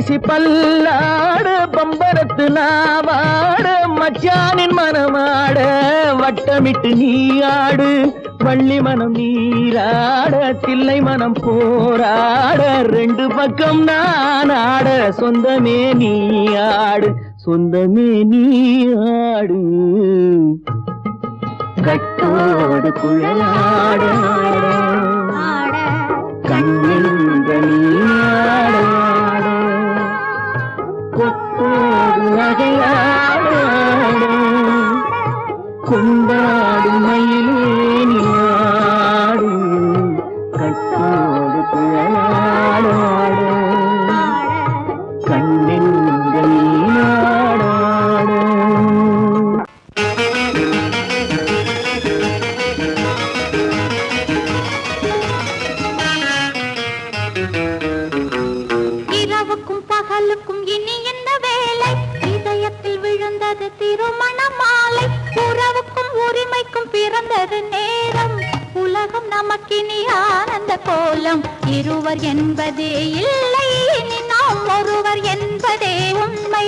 மீசி பல்லாடு பம்பரத்து நாவாடு மச்சானின் மனமாட வட்டமிட்டு நீ ஆடு வள்ளி மனம் நீராட தில்லை மனம் போராட ரெண்டு பக்கம் நான் ஆட சொந்தமே நீ ஆடு சொந்தமே நீ ஆடு கட்டோடு குழலாட கண்ணில் நீயாட கொத்தோடு நகையாட கொண்டாடு மயிலே நீயாடு கட்டோடு குழலாட கண்ணில் நீயாட பகலுக்கும் இனி என்ன வேலை இதயத்தில் விழுந்தது திருமண மாலை உறவுக்கும் உரிமைக்கும் பிறந்தது நேரம் உலகம் நமக்கினி ஆனந்த கோலம் இருவர் என்பதே இல்லை இனி நாம் ஒருவர் என்பதே உண்மை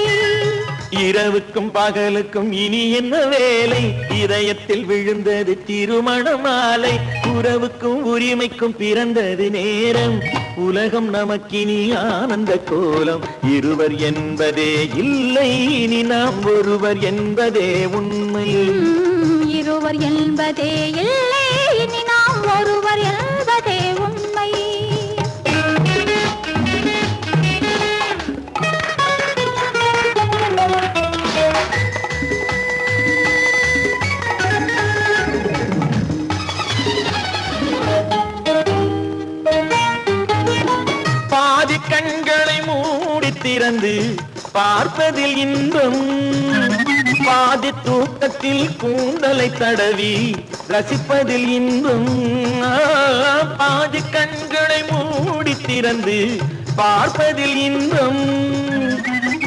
இரவுக்கும் பகலுக்கும் இனி என்ன வேலை இதயத்தில் விழுந்தது திருமண மாலை உறவுக்கும் உரிமைக்கும் பிறந்தது நேரம் உலகம் நமக்கினி ஆனந்த கோலம் இருவர் என்பதே இல்லை இனி நாம் ஒருவர் என்பதே உண்மை இருவர் என்பதே இல்லை இனி நாம் ஒருவர் என்பதே உண்மை கண்களை மூடி திறந்து பார்ப்பதில் இன்பம் பாதி தூக்கத்தில் கூந்தலை தடவி ரசிப்பதில் இன்பம் பாதி கண்களை மூடி திறந்து பார்ப்பதில் இன்பம்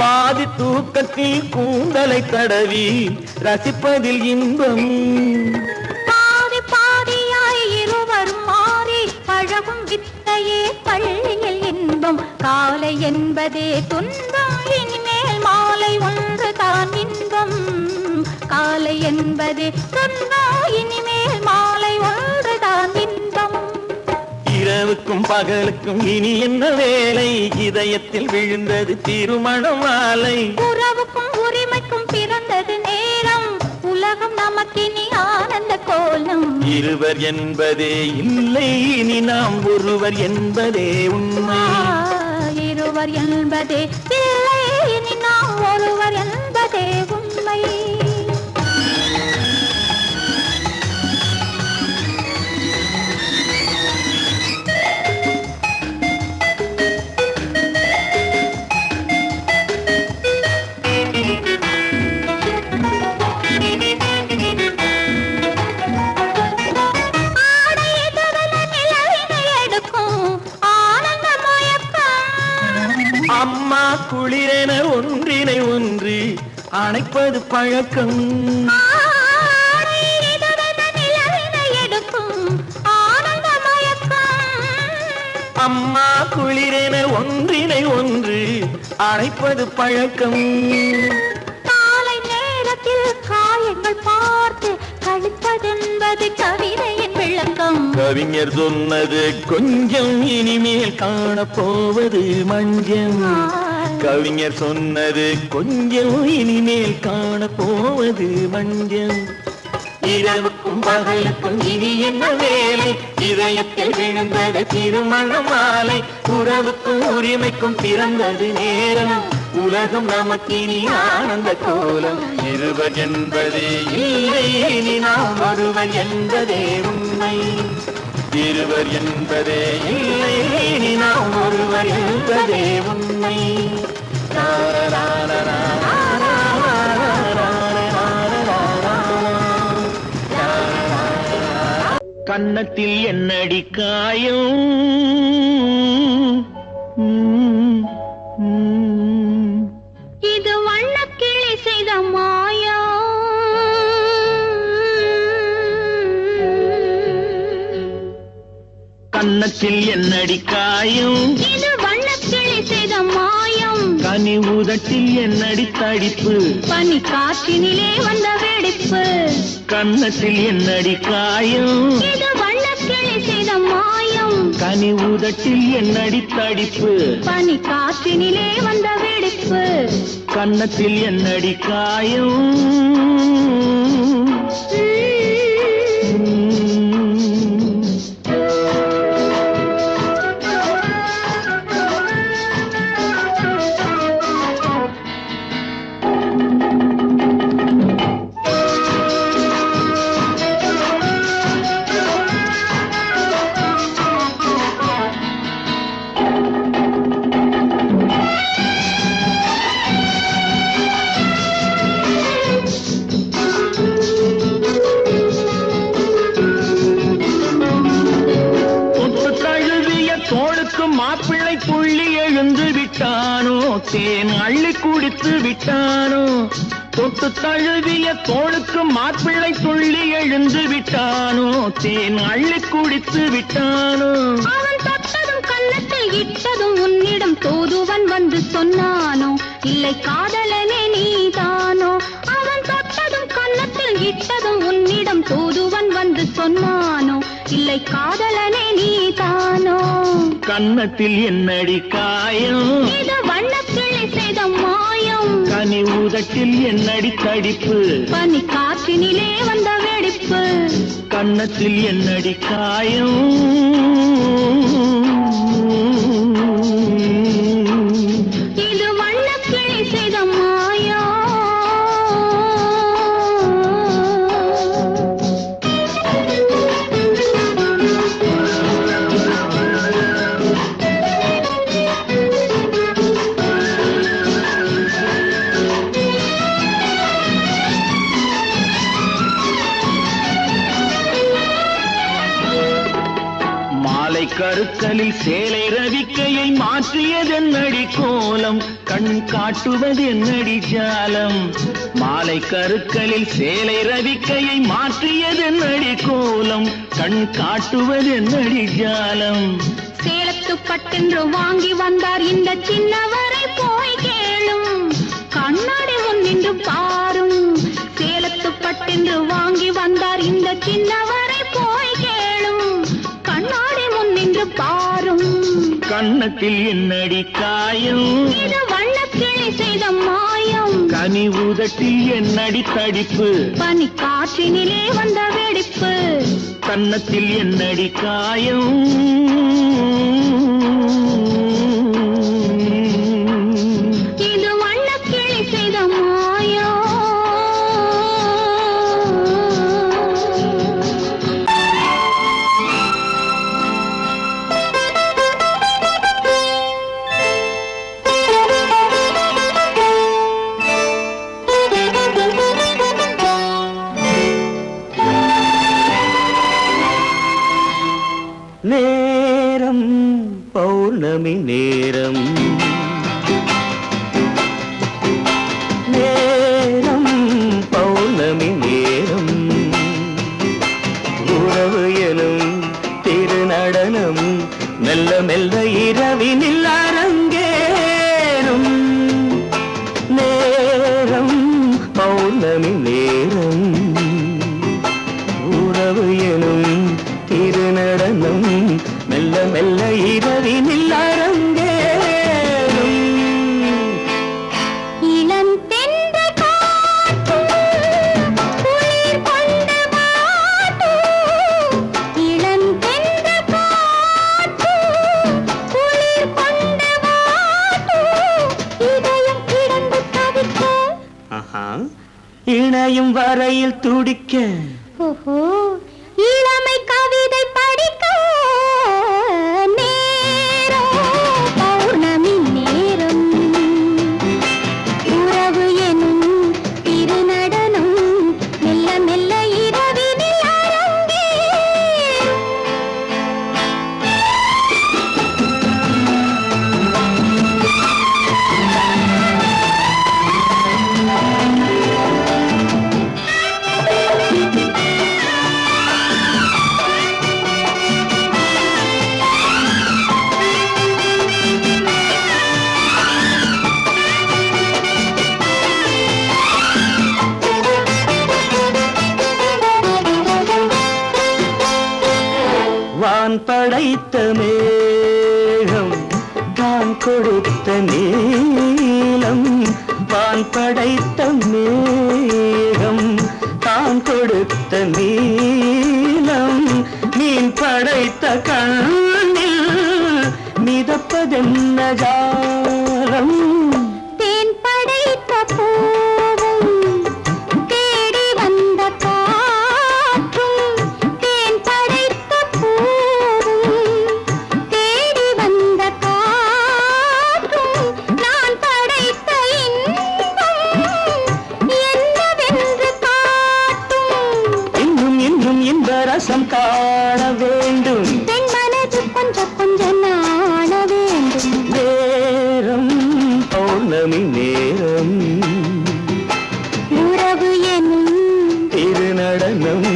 பாதி தூக்கத்தில் கூந்தலை தடவி ரசிப்பதில் இன்பம் பாதி பாதியாய் இருவர் மாறி பழகும் வித்தையே பள்ளியில் இன்பம் காலை என்பதே துன்பம் இனிமேல் மாலை ஒன்று தான் இன்பம் காலை என்பதே துன்பம் இனிமேல் மாலை ஒன்று தான் இன்பம் இரவுக்கும் பகலுக்கும் இனி என்ன வேலை இதயத்தில் விழுந்தது திருமண மாலை உறவுக்கும் உரிமைக்கும் பிறந்தது நேரம் உலகம் நமக்கினி ஆனந்த கோலம் இருவர் என்பதே இல்லை இனி நாம் ஒருவர் என்பதே உண்மை இருவர் என்பதே இல்லை இனி நாம் ஒருவர் என்பதே உண்மை அம்மா குளிரென ஒன்றினை ஒன்று அணைப்பது பழக்கம் அம்மா குளிரென ஒன்றினை ஒன்று அணைப்பது பழக்கம் காலை நேரத்தில் காயங்கள் பார்த்து கழிப்பதென்பது கவிதையின் விளக்கம் கவிஞர் சொன்னது கொஞ்சம் இனிமேல் காணப்போவது மஞ்சள் கவிஞர் சொன்னது கொஞ்சம் இனிமேல் காணப்போவது மஞ்சள் இரவுக்கும் பகலுக்கும் இனி என்ன வேலை இதயத்தில் விழுந்தது திருமண மாலை உறவுக்கும் உரிமைக்கும் பிறந்தது நேரம் உலகம் நமக்கினி ஆனந்த கோலம் இருவர் என்பதே இல்லை இனி நாம் ஒருவர் என்பதே உண்மை இருவர் என்பதே இல்லை இனி நாம் ஒருவர் என்பதே உண்மை கன்னத்தில் என்னடி காயம் இது வண்ணக்கிளி செய்த மாயா கன்னத்தில் என்னடி காயம் இது வண்ணக்கிளி செய்த மாயம் கனி உதட்டில் என்னடி தடிப்பு பனி காற்றினிலே வந்த வெடிப்பு கன்னத்தில் என்னடி காயம் இது வண்ணக்கிளி செய்த மாயம் கனி உதட்டில் என்னடி தடிப்பு பனி காற்றினிலே வந்த வெடிப்பு கன்னத்தில் என்னடி காயம் மாப்பிள்ளை புள்ளி எழுந்து விட்டானோ தேன் அள்ளி குடித்து விட்டானோ தொட்டு தழுவிய தோளுக்கு மாப்பிள்ளை துள்ளி எழுந்து விட்டானோ தேன் அள்ளி குடித்து விட்டானோ அவன் தொட்டதும் கன்னத்தில் இட்டதும் உன்னிடம் தூதுவன் வந்து சொன்னானோ இல்லை காதலனே நீதானோ அவன் தொட்டதும் கன்னத்தில் இட்டதும் உன்னிடம் தூதுவன் வந்து சொன்னானோ இல்லை காதலனே நீதானோ கன்னத்தில் என்னடி காயம் இது வண்ணக்கிளி செய்த மாயம் கனி உதட்டில் என்னடி தடிப்பு பனி காற்றினிலே வந்த வெடிப்பு கன்னத்தில் என்னடி காயம் இது வண்ணக்கிளி செய்த மாயம் கருக்கலில் சேலை ரவிக்கையை மாற்றியதென்னடி கோலம் கண் காட்டுவதென்னடி ஜாலம் மாலை கருக்கலில் சேலை ரவிக்கையை மாற்றியதென்னடி கோலம் கண் காட்டுவதென்னடி ஜாலம் சேலத்து பட்டென்று வாங்கி வந்தார் இந்த சின்னவரை போய் கேளும் கண்ணாடி முன் நின்று பாரும் சேலத்து பட்டென்று வாங்கி வந்தார் இந்த சின்னவரை போய் கேளும் கண்ணாடி முன் நின்று பாரும் கன்னத்தில் என்னடி காயம் இது வண்ணக்கிளி செய்த மாயம் கனி உதட்டில் என்னடி தடிப்பு பனி காற்றினிலே வந்த வெடிப்பு கன்னத்தில் என்னடி காயம் இது வண்ணக்கிளி செய்த மாயம் நேரம் பௌர்ணமி நேரம் நேரம் பௌர்ணமி நேரம் உறவு எனும் திருநடனம் மெல்ல மெல்ல இரவினில் அரங்கேறும் நேரம் பௌர்ணமி நேரம் உறவு எனும் திருநடனம் மெல்ல மெல்ல இரவினில் அரங்கேறும் இளம் தென்றல் காற்றும் குளிர் கொண்டு வாட்டும் இளம் தென்றல் காற்றும் குளிர் கொண்டு வாட்டும் இதயம் கிடந்து தவிக்க இணையும் வரையில் துடிக்க ஓஹோ இளமை கவிதை படிக்க நேரம் பௌர்ணமி நேரம் உறவு எனும் திருநடனம் மெல்ல மெல்ல இரவினில் அரங்கேறும் வான் படைத்த மேகம் தான் கொடுத்த நீலம் வான் படைத்த மேகம் தான் கொடுத்த நீலம் மீன் படைத்த கண்ணில் மிதப்பதென்ன ஜாலம் தேன் படைத்த பூவும் தேடி வந்த காற்றும் தேன் படைத்த பூவும் தேடி வந்த காற்றும் நான் படைத்த இன்பம் என்னவென்று காட்டும் இன்னும் இன்னும் இந்த ரசம் காண வேண்டும் பெண் மனது கொஞ்சம் கொஞ்சம் நாண வேண்டும் நேரம் பௌர்ணமி நேரம் உறவு எனும் திருநடனம்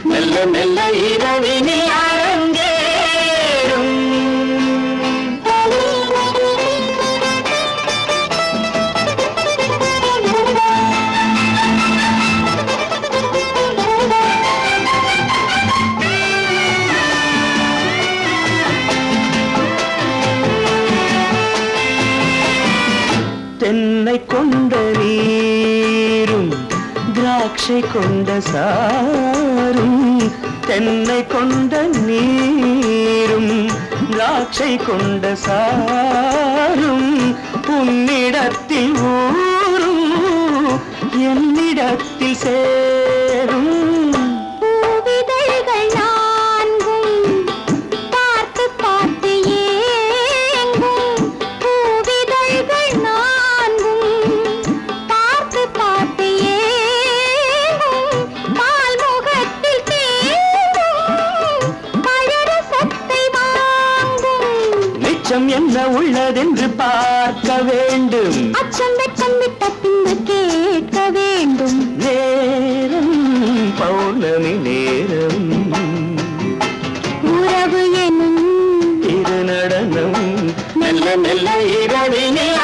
மெல்ல மெல்ல இரவினில் அரங்கேறும் தென்னை கொண்ட நீரும் திராட்சை கொண்ட சாரும் தென்னை கொண்ட நீரும் திராட்சை கொண்ட சாரும் உன்னிடத்தில் ஊரும் என்னிடத்தில் சேரும் பூவிதழ்கள் நான்கும் பார்த்து பார்த்து ஏங்கும் பூவிதழ்கள் நான்கும் பார்த்து பார்த்து ஏங்கும் பால் முகத்தில் தேங்கும் பழரசத்தை வாங்கும் நிச்சம் என்ன உள்ளதென்று பார்க்க வேண்டும் அச்சம் வெச்சம் விட்ட பின்பு கேட்க வேண்டும் நேரம் பௌர்ணமி நேரம் உறவு எனும் திருநடனம் மெல்ல மெல்ல இரவினில்